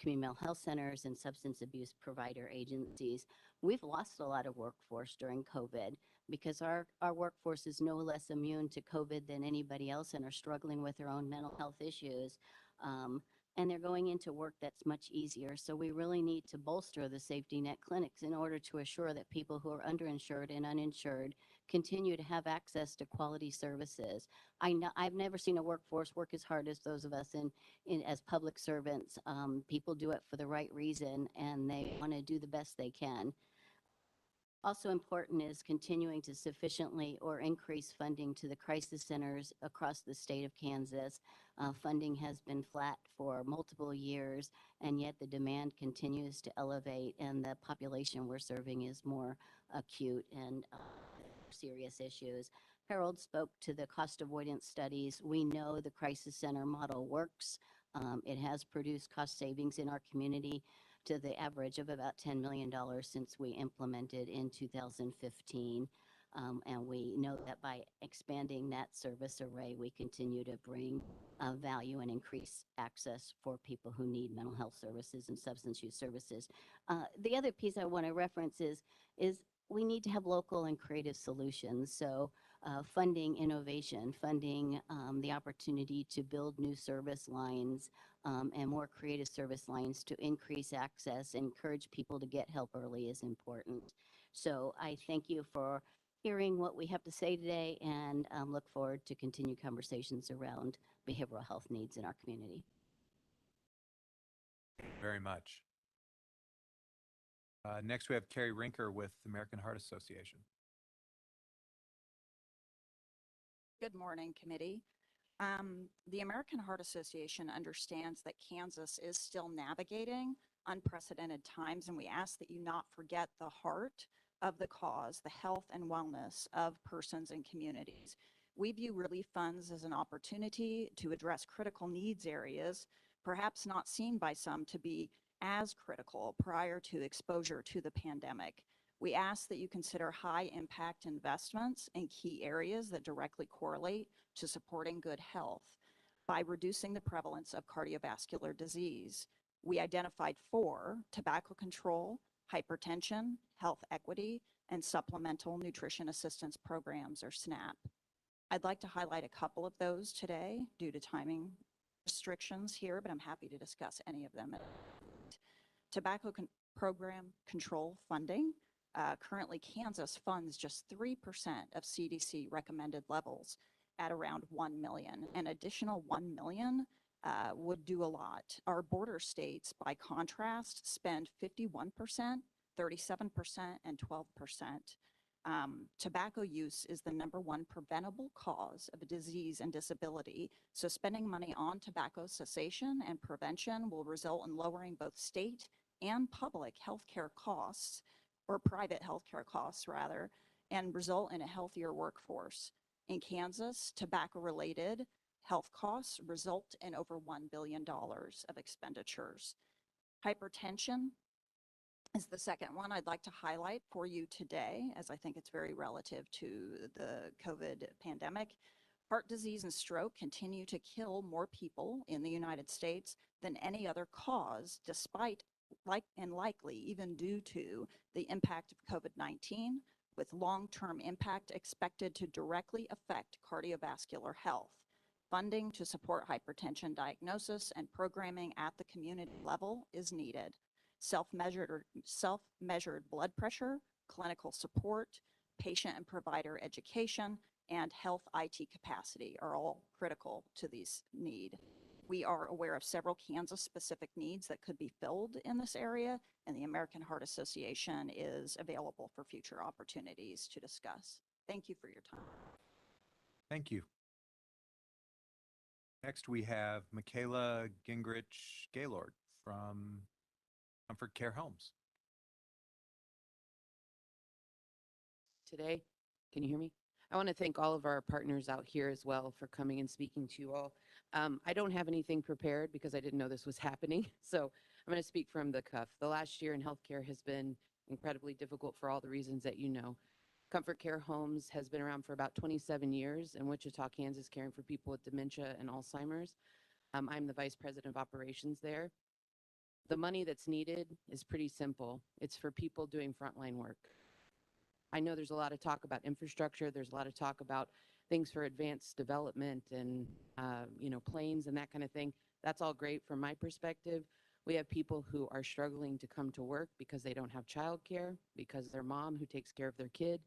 community mental health centers and substance abuse provider agencies. We've lost a lot of workforce during COVID because our workforce is no less immune to COVID than anybody else and are struggling with their own mental health issues. And they're going into work that's much easier. So we really need to bolster the safety net clinics in order to assure that people who are underinsured and uninsured continue to have access to quality services. I've never seen a workforce work as hard as those of us as public servants. People do it for the right reason and they want to do the best they can. Also important is continuing to sufficiently or increase funding to the crisis centers across the state of Kansas. Funding has been flat for multiple years, and yet the demand continues to elevate, and the population we're serving is more acute and serious issues. Harold spoke to the cost avoidance studies. We know the crisis center model works. It has produced cost savings in our community to the average of about $10 million since we implemented in 2015. And we know that by expanding that service array, we continue to bring value and increase access for people who need mental health services and substance use services. The other piece I want to reference is we need to have local and creative solutions. So funding innovation, funding the opportunity to build new service lines and more creative service lines to increase access, encourage people to get help early is important. So I thank you for hearing what we have to say today and look forward to continued conversations around behavioral health needs in our community. Very much. Next, we have Carrie Rinker with the American Heart Association. Good morning, committee. The American Heart Association understands that Kansas is still navigating unprecedented times, and we ask that you not forget the heart of the cause, the health and wellness of persons and communities. We view relief funds as an opportunity to address critical needs areas, perhaps not seen by some to be as critical prior to exposure to the pandemic. We ask that you consider high impact investments in key areas that directly correlate to supporting good health by reducing the prevalence of cardiovascular disease. We identified 4: tobacco control, hypertension, health equity, and supplemental nutrition assistance programs, or SNAP. I'd like to highlight a couple of those today due to timing restrictions here, but I'm happy to discuss any of them. Tobacco program control funding. Currently, Kansas funds just 3% of CDC recommended levels at around 1 million. An additional 1 million would do a lot. Our border states, by contrast, spend 51%, 37%, and 12%. Tobacco use is the #1 preventable cause of disease and disability. So spending money on tobacco cessation and prevention will result in lowering both state and public healthcare costs, or private healthcare costs rather, and result in a healthier workforce. In Kansas, tobacco-related health costs result in over $1 billion of expenditures. Hypertension is the second one I'd like to highlight for you today, as I think it's very relative to the COVID pandemic. Heart disease and stroke continue to kill more people in the United States than any other cause, despite likely even due to the impact of COVID-19, with long-term impact expected to directly affect cardiovascular health. Funding to support hypertension diagnosis and programming at the community level is needed. Self-measured blood pressure, clinical support, patient and provider education, and health IT capacity are all critical to these needs. We are aware of several Kansas-specific needs that could be filled in this area, and the American Heart Association is available for future opportunities to discuss. Thank you for your time. Thank you. Next, we have Michaela Gingrich-Gaylord from Comfort Care Homes. Today, can you hear me? I want to thank all of our partners out here as well for coming and speaking to you all. I don't have anything prepared because I didn't know this was happening, so I'm going to speak from the cuff. The last year in healthcare has been incredibly difficult for all the reasons that you know. Comfort Care Homes has been around for about 27 years in Wichita, Kansas, caring for people with dementia and Alzheimer's. I'm the Vice President of Operations there. The money that's needed is pretty simple. It's for people doing frontline work. I know there's a lot of talk about infrastructure. There's a lot of talk about things for advanced development and, planes and that kind of thing. That's all great from my perspective. We have people who are struggling to come to work because they don't have childcare, because their mom who takes care of their kid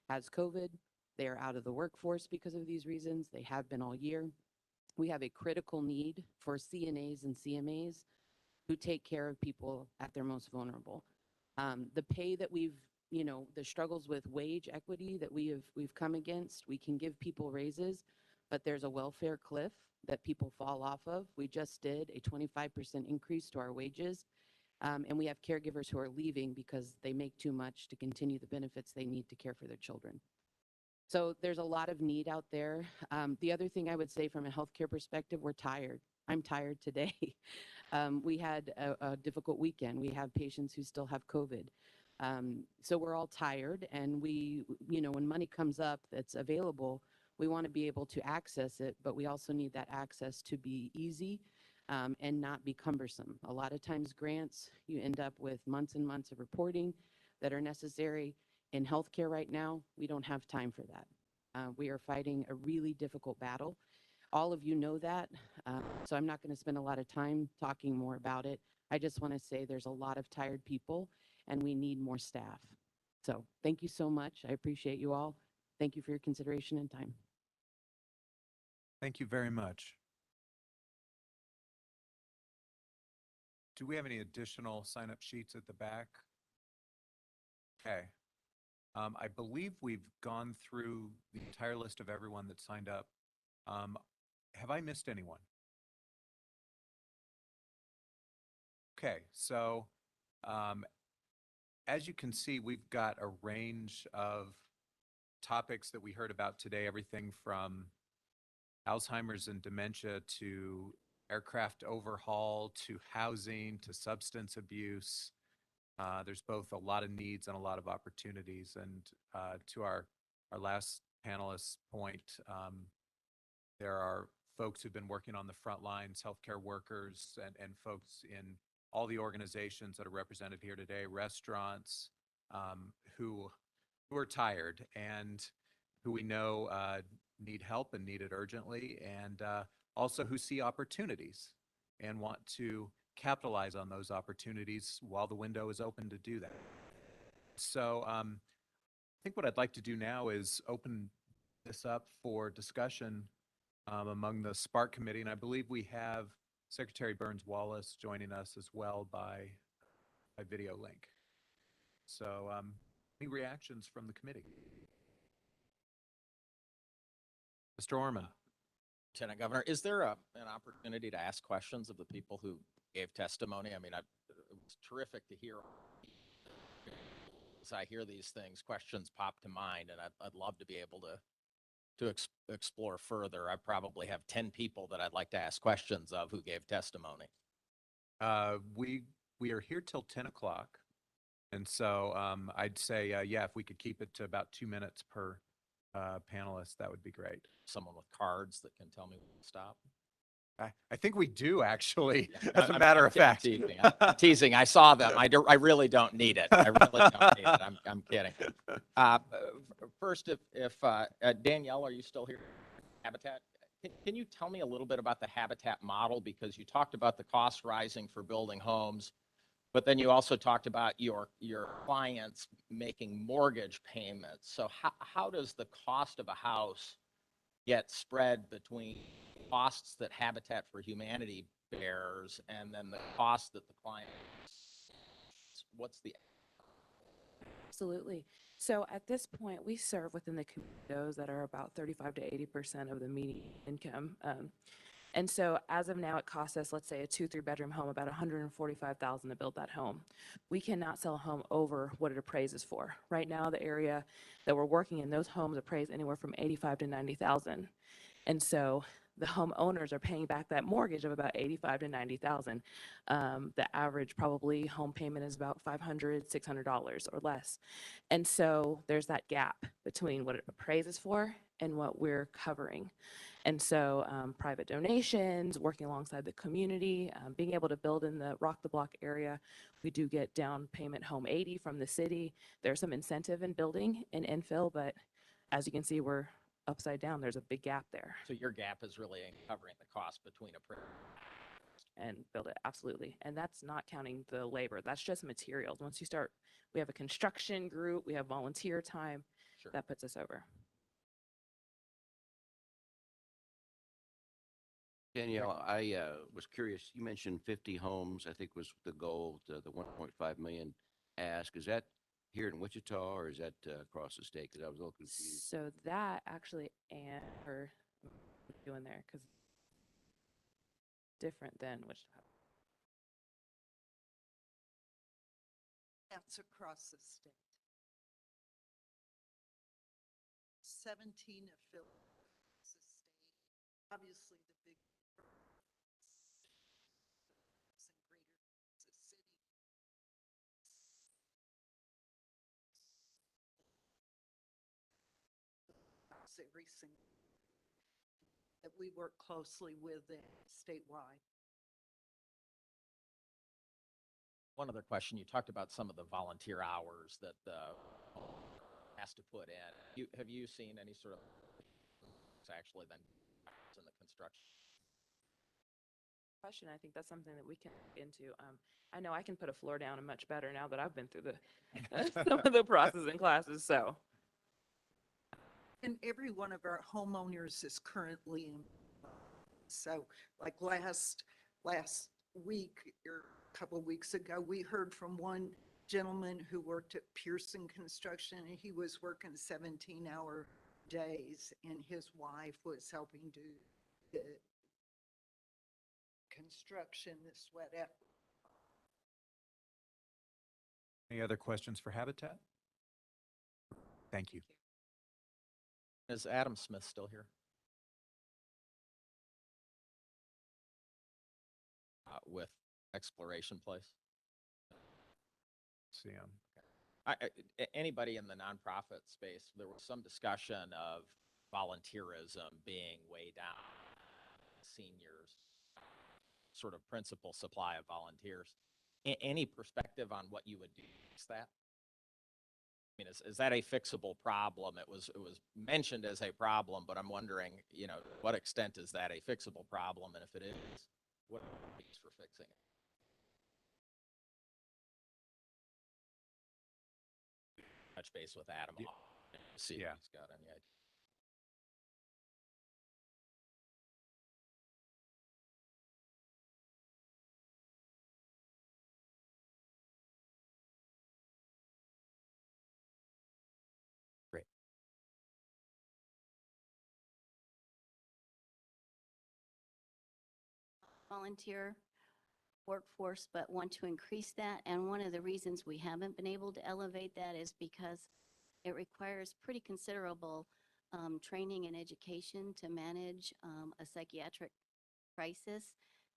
has COVID. They are out of the workforce because of these reasons. They have been all year. We have a critical need for CNAs and CMAs who take care of people at their most vulnerable. The pay that the struggles with wage equity that we've come against, we can give people raises, but there's a welfare cliff that people fall off of. We just did a 25% increase to our wages, and we have caregivers who are leaving because they make too much to continue the benefits they need to care for their children. So there's a lot of need out there. The other thing I would say from a healthcare perspective, we're tired. I'm tired today. We had a difficult weekend. We have patients who still have COVID. So we're all tired, and when money comes up that's available, we want to be able to access it, but we also need that access to be easy and not be cumbersome. A lot of times grants, you end up with months and months of reporting that are necessary. In healthcare right now, we don't have time for that. We are fighting a really difficult battle. All of you know that, so I'm not going to spend a lot of time talking more about it. I just want to say there's a lot of tired people, and we need more staff. So thank you so much. I appreciate you all. Thank you for your consideration and time. Thank you very much. Do we have any additional sign-up sheets at the back? Okay. I believe we've gone through the entire list of everyone that signed up. Have I missed anyone? Okay, so as you can see, we've got a range of topics that we heard about today, everything from Alzheimer's and dementia to aircraft overhaul to housing to substance abuse. There's both a lot of needs and a lot of opportunities. And to our last panelist's point, there are folks who've been working on the front lines, healthcare workers, and folks in all the organizations that are represented here today, restaurants, who are tired and who we know need help and need it urgently, and also who see opportunities and want to capitalize on those opportunities while the window is open to do that. So I think what I'd like to do now is open this up for discussion among the Spark Committee, and I believe we have Secretary Burns-Wallace joining us as well by video link. So Any reactions from the committee? Mr. Orman. Lieutenant Governor, is there an opportunity to ask questions of the people who gave testimony? I mean, it was terrific to hear. As I hear these things, questions pop to mind, and I'd love to be able to explore further. I probably have 10 people that I'd like to ask questions of who gave testimony. We are here till 10 o'clock. And so I'd say, yeah, if we could keep it to about 2 minutes per panelist, that would be great. Someone with cards that can tell me when to stop. I think we do, actually, Yeah, as a matter of fact. I'm teasing. I saw them. I really don't need it. I really don't need it. I'm kidding. First, if Danielle, are you still here? Habitat? Can you tell me a little bit about the Habitat model? Because you talked about the cost rising for building homes, but then you also talked about your clients making mortgage payments. So how does the cost of a house get spread between costs that Habitat for Humanity bears and then the cost that the client, what's the? Absolutely. So at this point, we serve within the communities that are about 35 to 80% of the median income. And so as of now, it costs us, let's say, a 2-3 bedroom home, about $145,000 to build that home. We cannot sell a home over what it appraises for. Right now, the area that we're working in, those homes appraise anywhere from $85,000 to $90,000. And so the homeowners are paying back that mortgage of about $85,000 to $90,000. The average probably home payment is about $500, $600 or less. And so there's that gap between what it appraises for and what we're covering. And so private donations, working alongside the community, being able to build in the Rock the Block area. We do get down payment home 80 from the city. There's some incentive in building and infill, but as you can see, we're upside down. There's a big gap there. So your gap is really covering the cost between and build it, absolutely. And that's not counting the labor. That's just materials. Once you start, we have a construction group, we have volunteer time, Sure. That puts us over. Danielle, I was curious, you mentioned 50 homes, I think was the goal, the 1.5 million ask. Is that here in Wichita or is that across the state? Because I was a little confused. So that actually, and her doing there, because different than Wichita. That's across the state. 17 affiliates, the state. Obviously, the big every single that we work closely with statewide. One other question, you talked about some of the volunteer hours that has to put in. Have you seen any sort of actually then in the construction? Question. I think that's something that we can look into. I know I can put a floor down much better now that I've been through some of the processing classes. So, and every one of our homeowners is currently in. So, like last week or a couple of weeks ago, we heard from one gentleman who worked at Pearson Construction, and he was working 17-hour days, and his wife was helping do the construction, the sweat out. Any other questions for Habitat? Thank you. Is Adam Smith still here? With Exploration Place? See him. Anybody in the nonprofit space, there was some discussion of volunteerism being way down. Seniors, sort of principal supply of volunteers. Any perspective on what you would do to fix that? I mean, is that a fixable problem? It was mentioned as a problem, but I'm wondering, to what extent is that a fixable problem? And if it is, what are the ways for fixing it? Touch base with Adam. See if he's got any idea. volunteer workforce, but want to increase that. And one of the reasons we haven't been able to elevate that is because it requires pretty considerable training and education to manage a psychiatric crisis.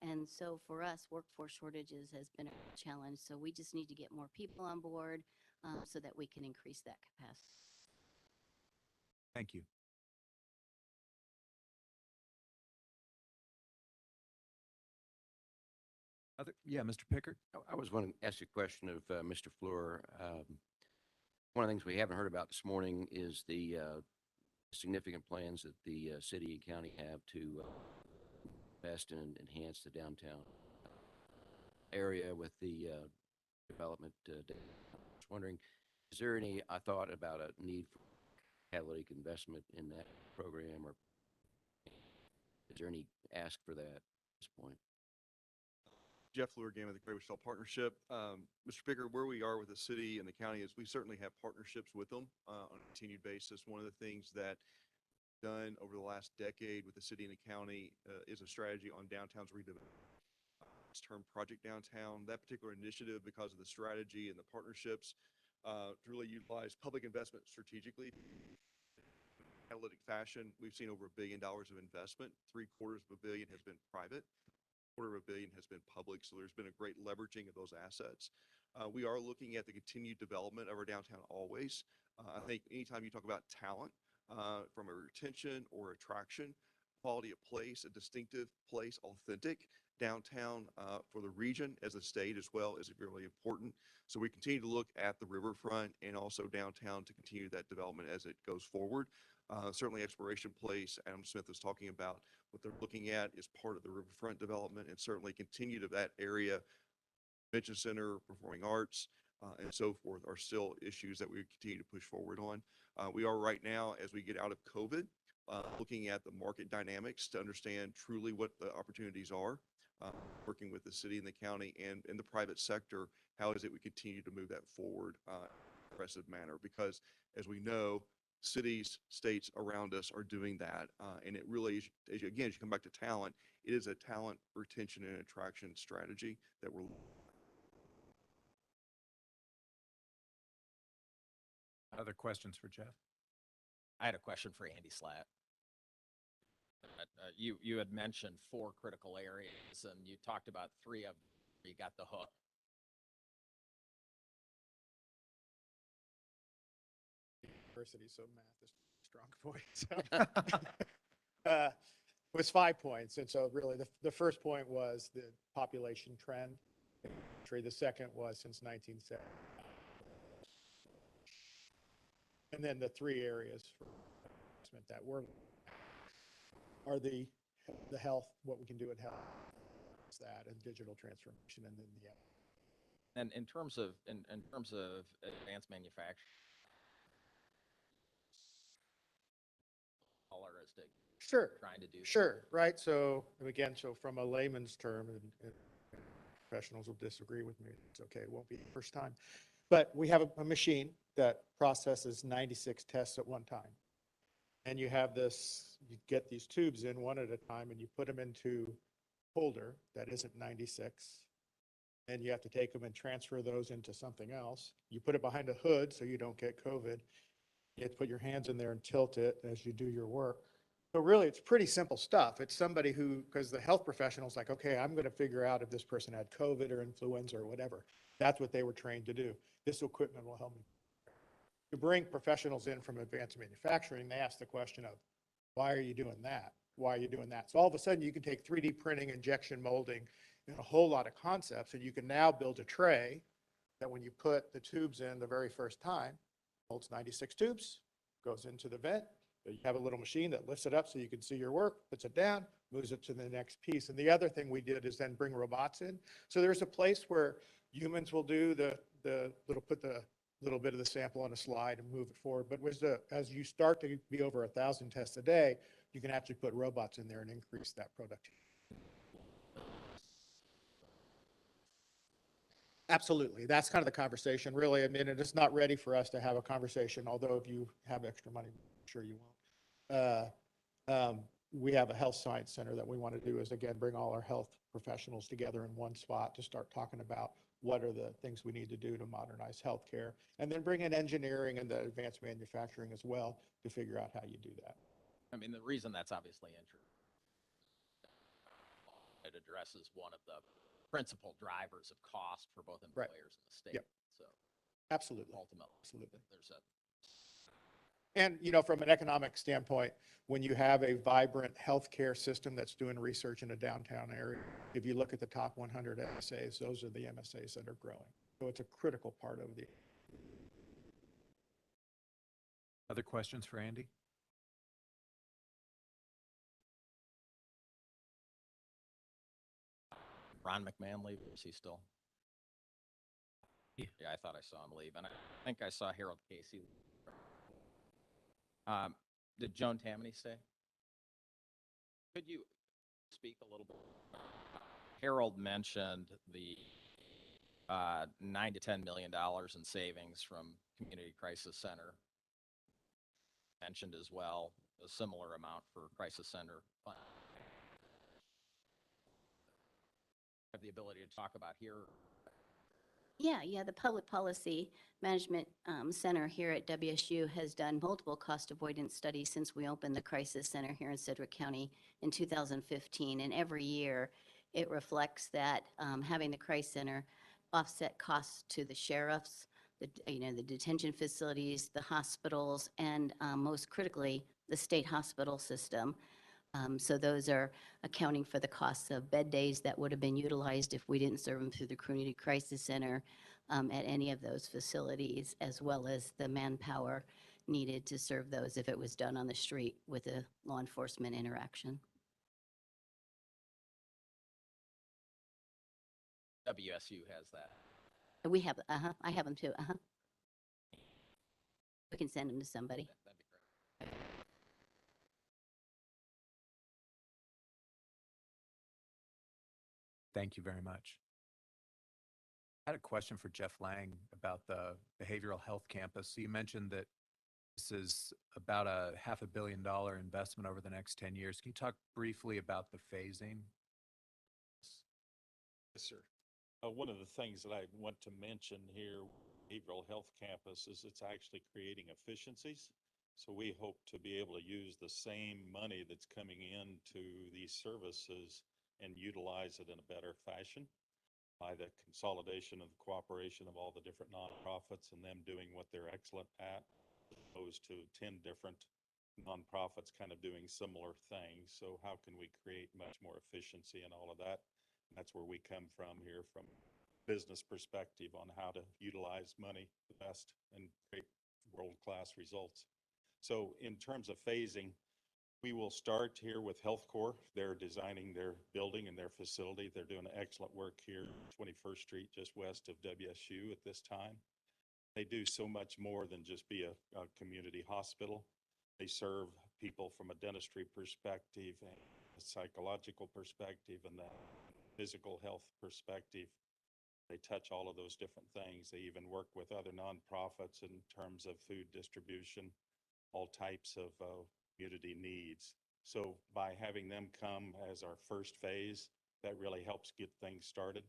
And so for us, workforce shortages has been a challenge. So we just need to get more people on board so that we can increase that capacity. Thank you. Yeah, Mr. Pickard? I was going to ask a question of Mr. Fleur. One of the things we haven't heard about this morning is the significant plans that the city and county have to invest and enhance the downtown area with the development. I was wondering, is there any thought about a need for catalytic investment in that program, or is there any ask for that at this point? Jeff Fleur again with the Great Wichita Partnership. Mr. Pickard, where we are with the city and the county is we certainly have partnerships with them on a continued basis. One of the things that done over the last decade with the city and the county is a strategy on downtown's redevelopment. It's termed Project Downtown. That particular initiative, because of the strategy and the partnerships, to really utilize public investment strategically. Analytic fashion, we've seen over $1 billion of investment. $750 million has been private. $250 million has been public. So there's been a great leveraging of those assets. We are looking at the continued development of our downtown always. I think anytime you talk about talent, from a retention or attraction, quality of place, a distinctive place, authentic downtown for the region as a state as well is really important. So we continue to look at the riverfront and also downtown to continue that development as it goes forward. Certainly Exploration Place, Adam Smith was talking about what they're looking at is part of the riverfront development, and certainly continue to that area. Convention Center, performing arts, and so forth are still issues that we continue to push forward on. We are right now, as we get out of COVID, looking at the market dynamics to understand truly what the opportunities are, working with the city and the county and in the private sector, how is it we continue to move that forward in an aggressive manner? Because as we know, cities, states around us are doing that. And it really, as you come back to talent, it is a talent retention and attraction strategy that we're. Other questions for Jeff? I had a question for Andy Slatt. You had mentioned 4 critical areas, and you talked about 3 of them. You got the hook. University, so math is a strong point. So, it was 5 points. And so really the first point was the population trend. The second was since 1970. And then the 3 areas for investment that were are the health, what we can do in health, that and digital transformation, and then the. And in terms of advanced manufacturing, Sure. Trying to do. Sure. Right. So again, so from a layman's term, and professionals will disagree with me. It's okay. It won't be the first time. But we have a machine that processes 96 tests at one time. And you have this, you get these tubes in one at a time and you put them into a holder that isn't 96. And you have to take them and transfer those into something else. You put it behind a hood so you don't get COVID. You have to put your hands in there and tilt it as you do your work. So really, it's pretty simple stuff. It's somebody who, because the health professional's like, okay, I'm going to figure out if this person had COVID or influenza or whatever. That's what they were trained to do. This equipment will help me. To bring professionals in from advanced manufacturing, they ask the question of, why are you doing that? Why are you doing that? So all of a sudden, you can take 3D printing, injection molding, and a whole lot of concepts, and you can now build a tray that when you put the tubes in the very first time, holds 96 tubes, goes into the vent. You have a little machine that lifts it up so you can see your work, puts it down, moves it to the next piece. And the other thing we did is then bring robots in. So there's a place where humans will do put the little bit of the sample on a slide and move it forward. But as you start to be over 1,000 tests a day, you can actually put robots in there and increase that productivity. Absolutely. That's kind of the conversation, really. I mean, it's not ready for us to have a conversation, although if you have extra money, I'm sure you won't. we have a health science center that we want to do is, again, bring all our health professionals together in one spot to start talking about what are the things we need to do to modernize healthcare, and then bring in engineering and the advanced manufacturing as well to figure out how you do that. I mean, the reason that's obviously interesting, it addresses one of the principal drivers of cost for both employers and the state. Yep. So Absolutely. ultimately, Absolutely. there's a And, you know, from an economic standpoint, when you have a vibrant healthcare system that's doing research in a downtown area, if you look at the top 100 MSAs, those are the MSAs that are growing. So it's a critical part of the. Other questions for Andy? Ron McMahon leave, or is he still? Yeah, I thought I saw him leave, and I think I saw Harold Casey. Did Joan Tammany stay? Could you speak a little bit? Harold mentioned the $9 to $10 million in savings from Community Crisis Center. Mentioned as well a similar amount for Crisis Center fund. Have the ability to talk about here. Yeah, the Public Policy Management Center here at WSU has done multiple cost avoidance studies since we opened the Crisis Center here in Sedgwick County in 2015. And every year it reflects that having the Crisis Center offset costs to the sheriffs, the detention facilities, the hospitals, and most critically, the state hospital system. So those are accounting for the costs of bed days that would have been utilized if we didn't serve them through the Community Crisis Center at any of those facilities, as well as the manpower needed to serve those if it was done on the street with a law enforcement interaction. WSU has that. We have, I have them too, We can send them to somebody. That'd be great. Thank you very much. I had a question for Jeff Lang about the behavioral health campus. So you mentioned that this is about a $500 million investment over the next 10 years. Can you talk briefly about the phasing? Yes, sir. One of the things that I want to mention here, behavioral health campus, is it's actually creating efficiencies. So we hope to be able to use the same money that's coming into these services and utilize it in a better fashion by the consolidation of the cooperation of all the different nonprofits and them doing what they're excellent at, as opposed to 10 different nonprofits kind of doing similar things. So how can we create much more efficiency and all of that? And that's where we come from here, from business perspective on how to utilize money the best and create world-class results. So in terms of phasing, we will start here with Health Corps. They're designing their building and their facility. They're doing excellent work here, 21st Street, just west of WSU at this time. They do so much more than just be a community hospital. They serve people from a dentistry perspective, and a psychological perspective, and the physical health perspective. They touch all of those different things. They even work with other nonprofits in terms of food distribution, all types of community needs. So by having them come as our first phase, that really helps get things started.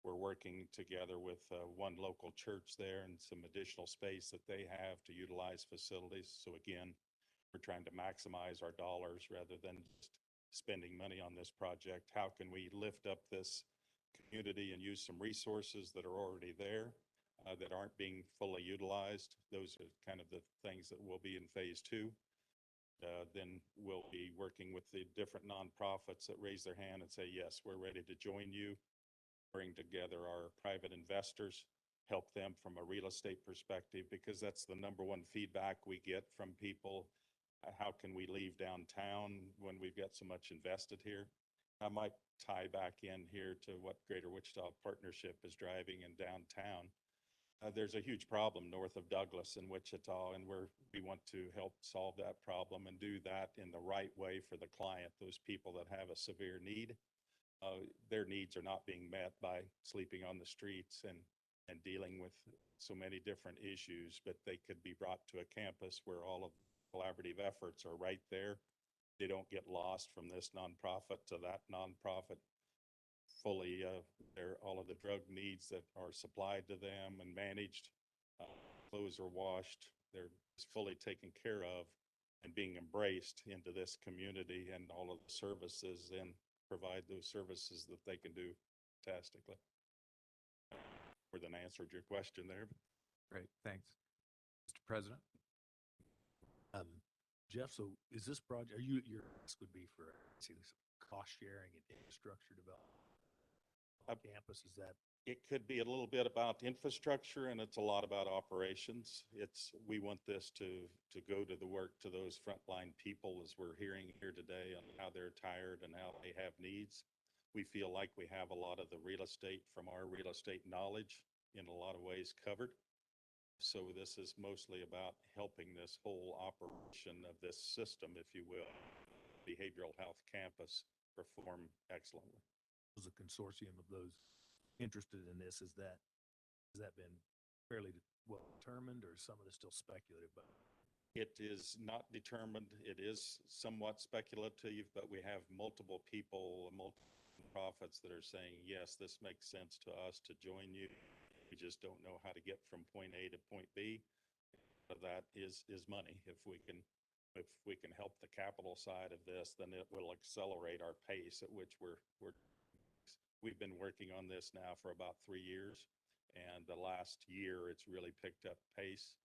We're working together with one local church there and some additional space that they have to utilize facilities. So again, we're trying to maximize our dollars rather than just spending money on this project. How can we lift up this community and use some resources that are already there that aren't being fully utilized? Those are kind of the things that will be in phase two. Then we'll be working with the different nonprofits that raise their hand and say, yes, we're ready to join you, bring together our private investors, help them from a real estate perspective, because that's the number one feedback we get from people. How can we leave downtown when we've got so much invested here? I might tie back in here to what Greater Wichita Partnership is driving in downtown. There's a huge problem north of Douglas in Wichita, and we want to help solve that problem and do that in the right way for the client, those people that have a severe need. Their needs are not being met by sleeping on the streets and dealing with so many different issues, but they could be brought to a campus where all of the collaborative efforts are right there. they don't get lost from this nonprofit to that nonprofit. Fully, all of the drug needs that are supplied to them and managed, clothes are washed, they're just fully taken care of and being embraced into this community, and all of the services and provide those services that they can do fantastically. More than answered your question there. Great, thanks. Mr. President? Jeff, so is this project, your ask would be for, see, this cost sharing and infrastructure development? Campus, is that? It could be a little bit about infrastructure, and it's a lot about operations. We want this to go to the work to those frontline people, as we're hearing here today, on how they're tired and how they have needs. We feel like we have a lot of the real estate from our real estate knowledge in a lot of ways covered. So this is mostly about helping this whole operation of this system, if you will, behavioral health campus, perform excellently. Was a consortium of those interested in this, has that been fairly well determined, or some of it still speculative? But it is not determined. It is somewhat speculative, but we have multiple people, multiple profits that are saying, yes, this makes sense to us to join you. We just don't know how to get from point A to point B. But that is money. If we can help the capital side of this, then it will accelerate our pace at which we've been working on this now for about 3 years, and the last year it's really picked up pace.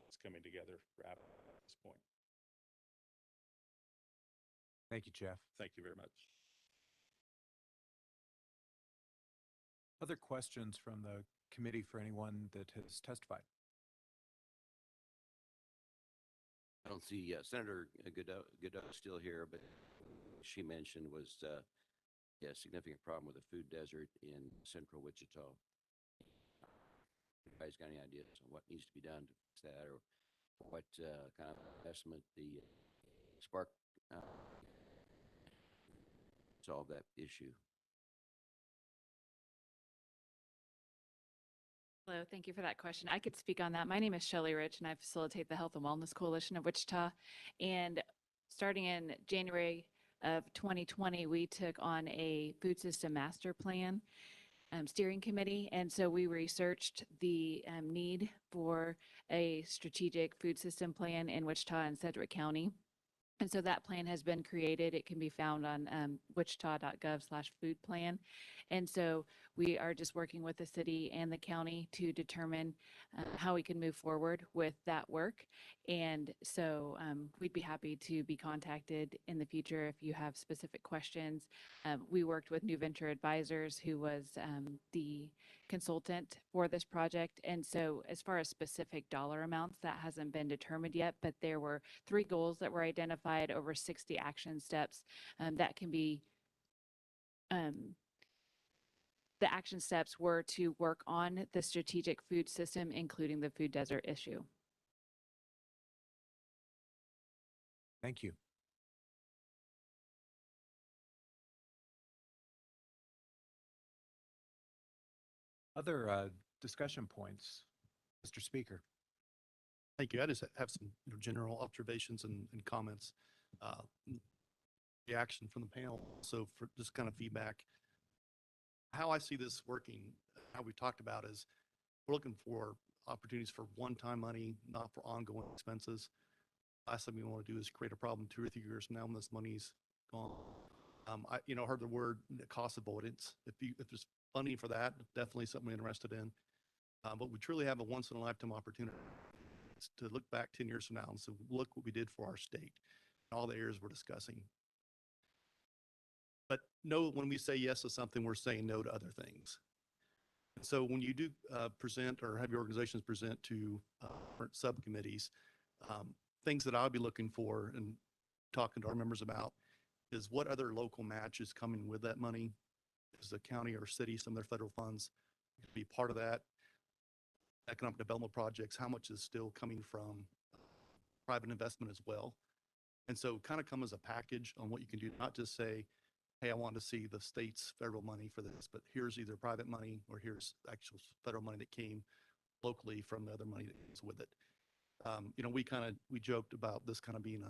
It's coming together rapidly at this point. Thank you, Jeff. Thank you very much. Other questions from the committee for anyone that has testified? I don't see Senator Godot still here, but she mentioned was a significant problem with the food desert in central Wichita. Anybody's got any ideas on what needs to be done to fix that, or what kind of investment the Spark solve that issue? Hello, thank you for that question. I could speak on that. My name is Shelley Rich, and I facilitate the Health and Wellness Coalition of Wichita. And starting in January of 2020, we took on a food system master plan steering committee. And so we researched the need for a strategic food system plan in Wichita and Sedgwick County. And so that plan has been created. It can be found on wichita.gov/food plan. And so we are just working with the city and the county to determine how we can move forward with that work. And so we'd be happy to be contacted in the future if you have specific questions. We worked with New Venture Advisors, who was the consultant for this project. And so as far as specific dollar amounts, that hasn't been determined yet, but there were 3 goals that were identified, over 60 action steps that can be, the action steps were to work on the strategic food system, including the food desert issue. Thank you. Other discussion points? Mr. Speaker. Thank you. I just have some general observations and comments, reaction from the panel. So for just kind of feedback, how I see this working, how we talked about is we're looking for opportunities for one-time money, not for ongoing expenses. Last thing we want to do is create a problem 2 or 3 years from now when this money's gone. I heard the word cost avoidance. If there's funding for that, definitely something we're interested in. But we truly have a once-in-a-lifetime opportunity to look back 10 years from now and say, look what we did for our state, all the areas we're discussing. But know when we say yes to something, we're saying no to other things. And so when you do present or have your organizations present to different subcommittees, things that I'll be looking for and talking to our members about is what other local match is coming with that money. Is the county or city, some of their federal funds, be part of that? Economic development projects, how much is still coming from private investment as well? And so kind of come as a package on what you can do, not just say, hey, I want to see the state's federal money for this, but here's either private money or here's actual federal money that came locally from the other money that comes with it. We joked about this kind of being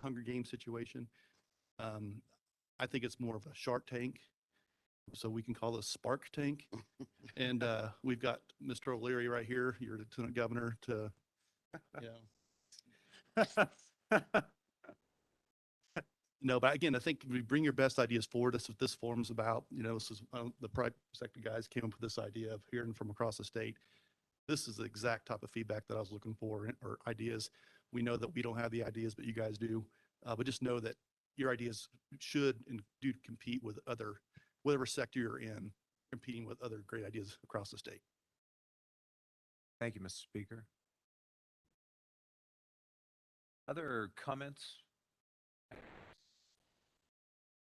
Hunger Games situation. I think it's more of a Shark Tank, so we can call this Spark Tank. And we've got Mr. O'Leary right here, your Lieutenant Governor, to, no, but again, I think we bring your best ideas forward. That's what this forum's about. This is, the private sector guys came up with this idea of hearing from across the state. This is the exact type of feedback that I was looking for, or ideas. We know that we don't have the ideas, but you guys do. But just know that your ideas should and do compete with whatever sector you're in, competing with other great ideas across the state. Thank you, Mr. Speaker. Other comments?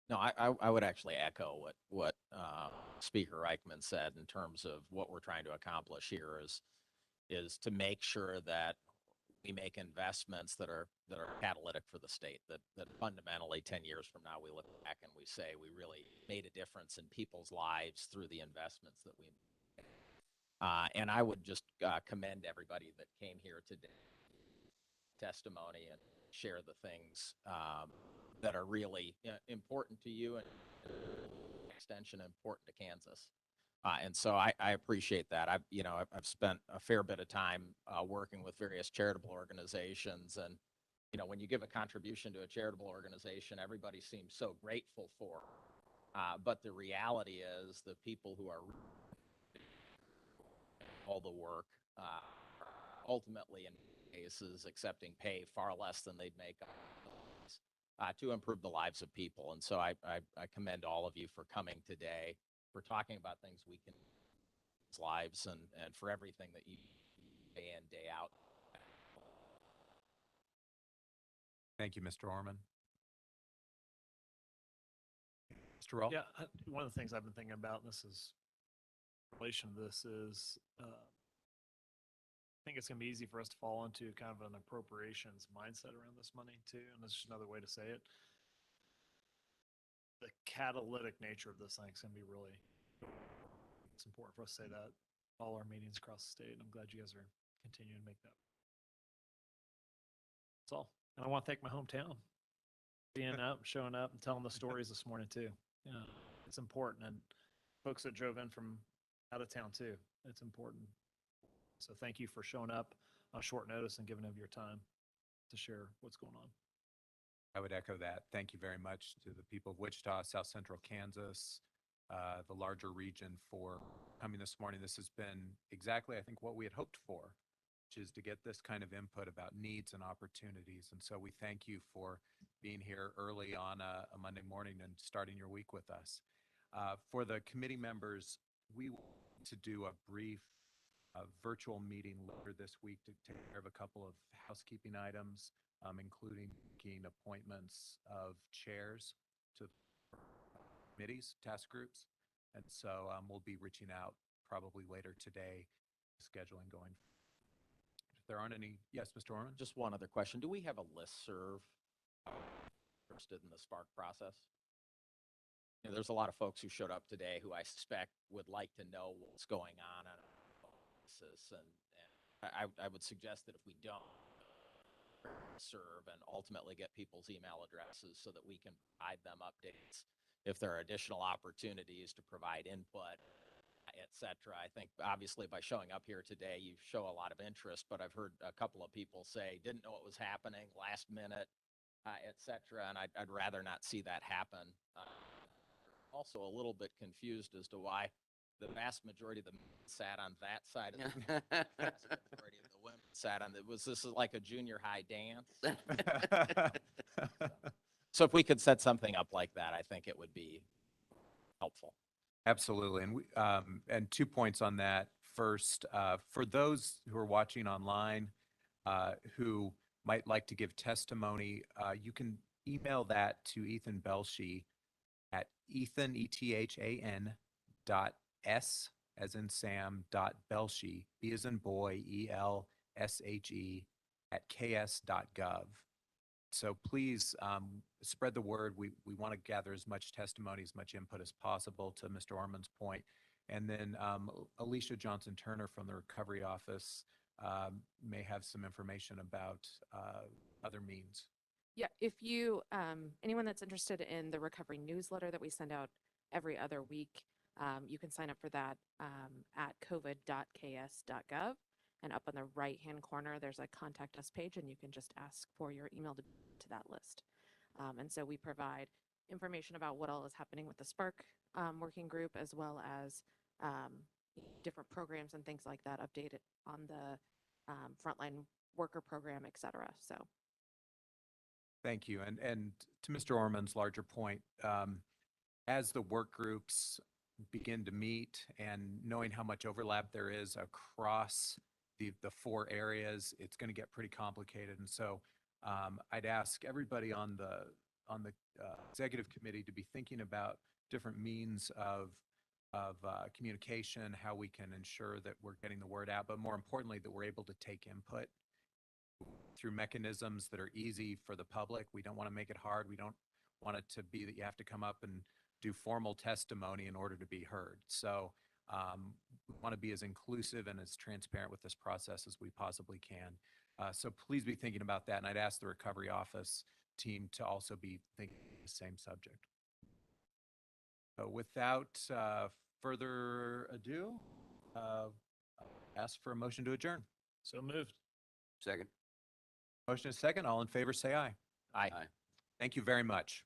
No, I would actually echo what Speaker Reichman said in terms of what we're trying to accomplish here is to make sure that we make investments that are catalytic for the state, that fundamentally 10 years from now we look back and we say we really made a difference in people's lives through the investments that we made. And I would just commend everybody that came here today, testimony, and share the things that are really important to you and extension important to Kansas. And so I appreciate that. I've spent a fair bit of time working with various charitable organizations, and when you give a contribution to a charitable organization, everybody seems so grateful for it. But the reality is the people who are all the work ultimately in cases accepting pay far less than they'd make to improve the lives of people. And so I commend all of you for coming today, for talking about things we can lives, and for everything that you day in, day out. Thank you, Mr. Orman. Mr. Roll? Yeah, one of the things I've been thinking about, and this is in relation to this, is I think it's going to be easy for us to fall into kind of an appropriations mindset around this money too, and that's just another way to say it. The catalytic nature of this thing is going to be really, it's important for us to say that all our meetings across the state, and I'm glad you guys are continuing to make that. That's all. And I want to thank my hometown, being up, showing up, and telling the stories this morning too. It's important, and folks that drove in from out of town too, it's important. So thank you for showing up on short notice and giving of your time to share what's going on. I would echo that. Thank you very much to the people of Wichita, South Central Kansas, the larger region, for coming this morning. This has been exactly, I think, what we had hoped for, which is to get this kind of input about needs and opportunities. And so we thank you for being here early on a Monday morning and starting your week with us. For the committee members, we want to do a brief virtual meeting later this week to take care of a couple of housekeeping items, including making appointments of chairs to committees, task groups. And so we'll be reaching out probably later today, scheduling going. If there aren't any, yes, Mr. Orman? Just one other question. Do we have a listserv interested in the Spark process? There's a lot of folks who showed up today who I suspect would like to know what's going on a basis, and I would suggest that if we don't serve and ultimately get people's email addresses so that we can provide them updates if there are additional opportunities to provide input, etc. I think obviously by showing up here today, you show a lot of interest, but I've heard a couple of people say didn't know what was happening last minute, etc. And I'd rather not see that happen. Also a little bit confused as to why the vast majority of the men sat on that side of the vast majority of the women sat on it. This is like a junior high dance? So if we could set something up like that, I think it would be helpful. Absolutely. And and 2 points on that. First, for those who are watching online who might like to give testimony, you can email that to Ethan Belshie at Ethan, E-T-H-A-N .s as in Sam .Belshie, B as in boy, E-L-S-H-E at ks.gov. So please spread the word. We want to gather as much testimony, as much input as possible, to Mr. Orman's point. And then Alicia Johnson-Turner from the Recovery Office may have some information about other means Yeah, if you, anyone that's interested in the recovery newsletter that we send out every other week, you can sign up for that at covid.ks.gov. And up on the right-hand corner, there's a contact us page, and you can just ask for your email to that list. And so we provide information about what all is happening with the Spark working group, as well as different programs and things like that updated on the Frontline worker program, et cetera. So. Thank you. And to Mr. Orman's larger point, as the work groups begin to meet and knowing how much overlap there is across the 4 areas, it's going to get pretty complicated. And so I'd ask everybody on the executive committee to be thinking about different means of communication, how we can ensure that we're getting the word out, but more importantly, that we're able to take input through mechanisms that are easy for the public. We don't want to make it hard. We don't want it to be that you have to come up and do formal testimony in order to be heard. So we want to be as inclusive and as transparent with this process as we possibly can. So please be thinking about that. And I'd ask the recovery office team to also be thinking the same subject. So without further ado, ask for a motion to adjourn. So moved. Second. Motion is second. All in favor, say aye. Aye. Aye. Thank you very much.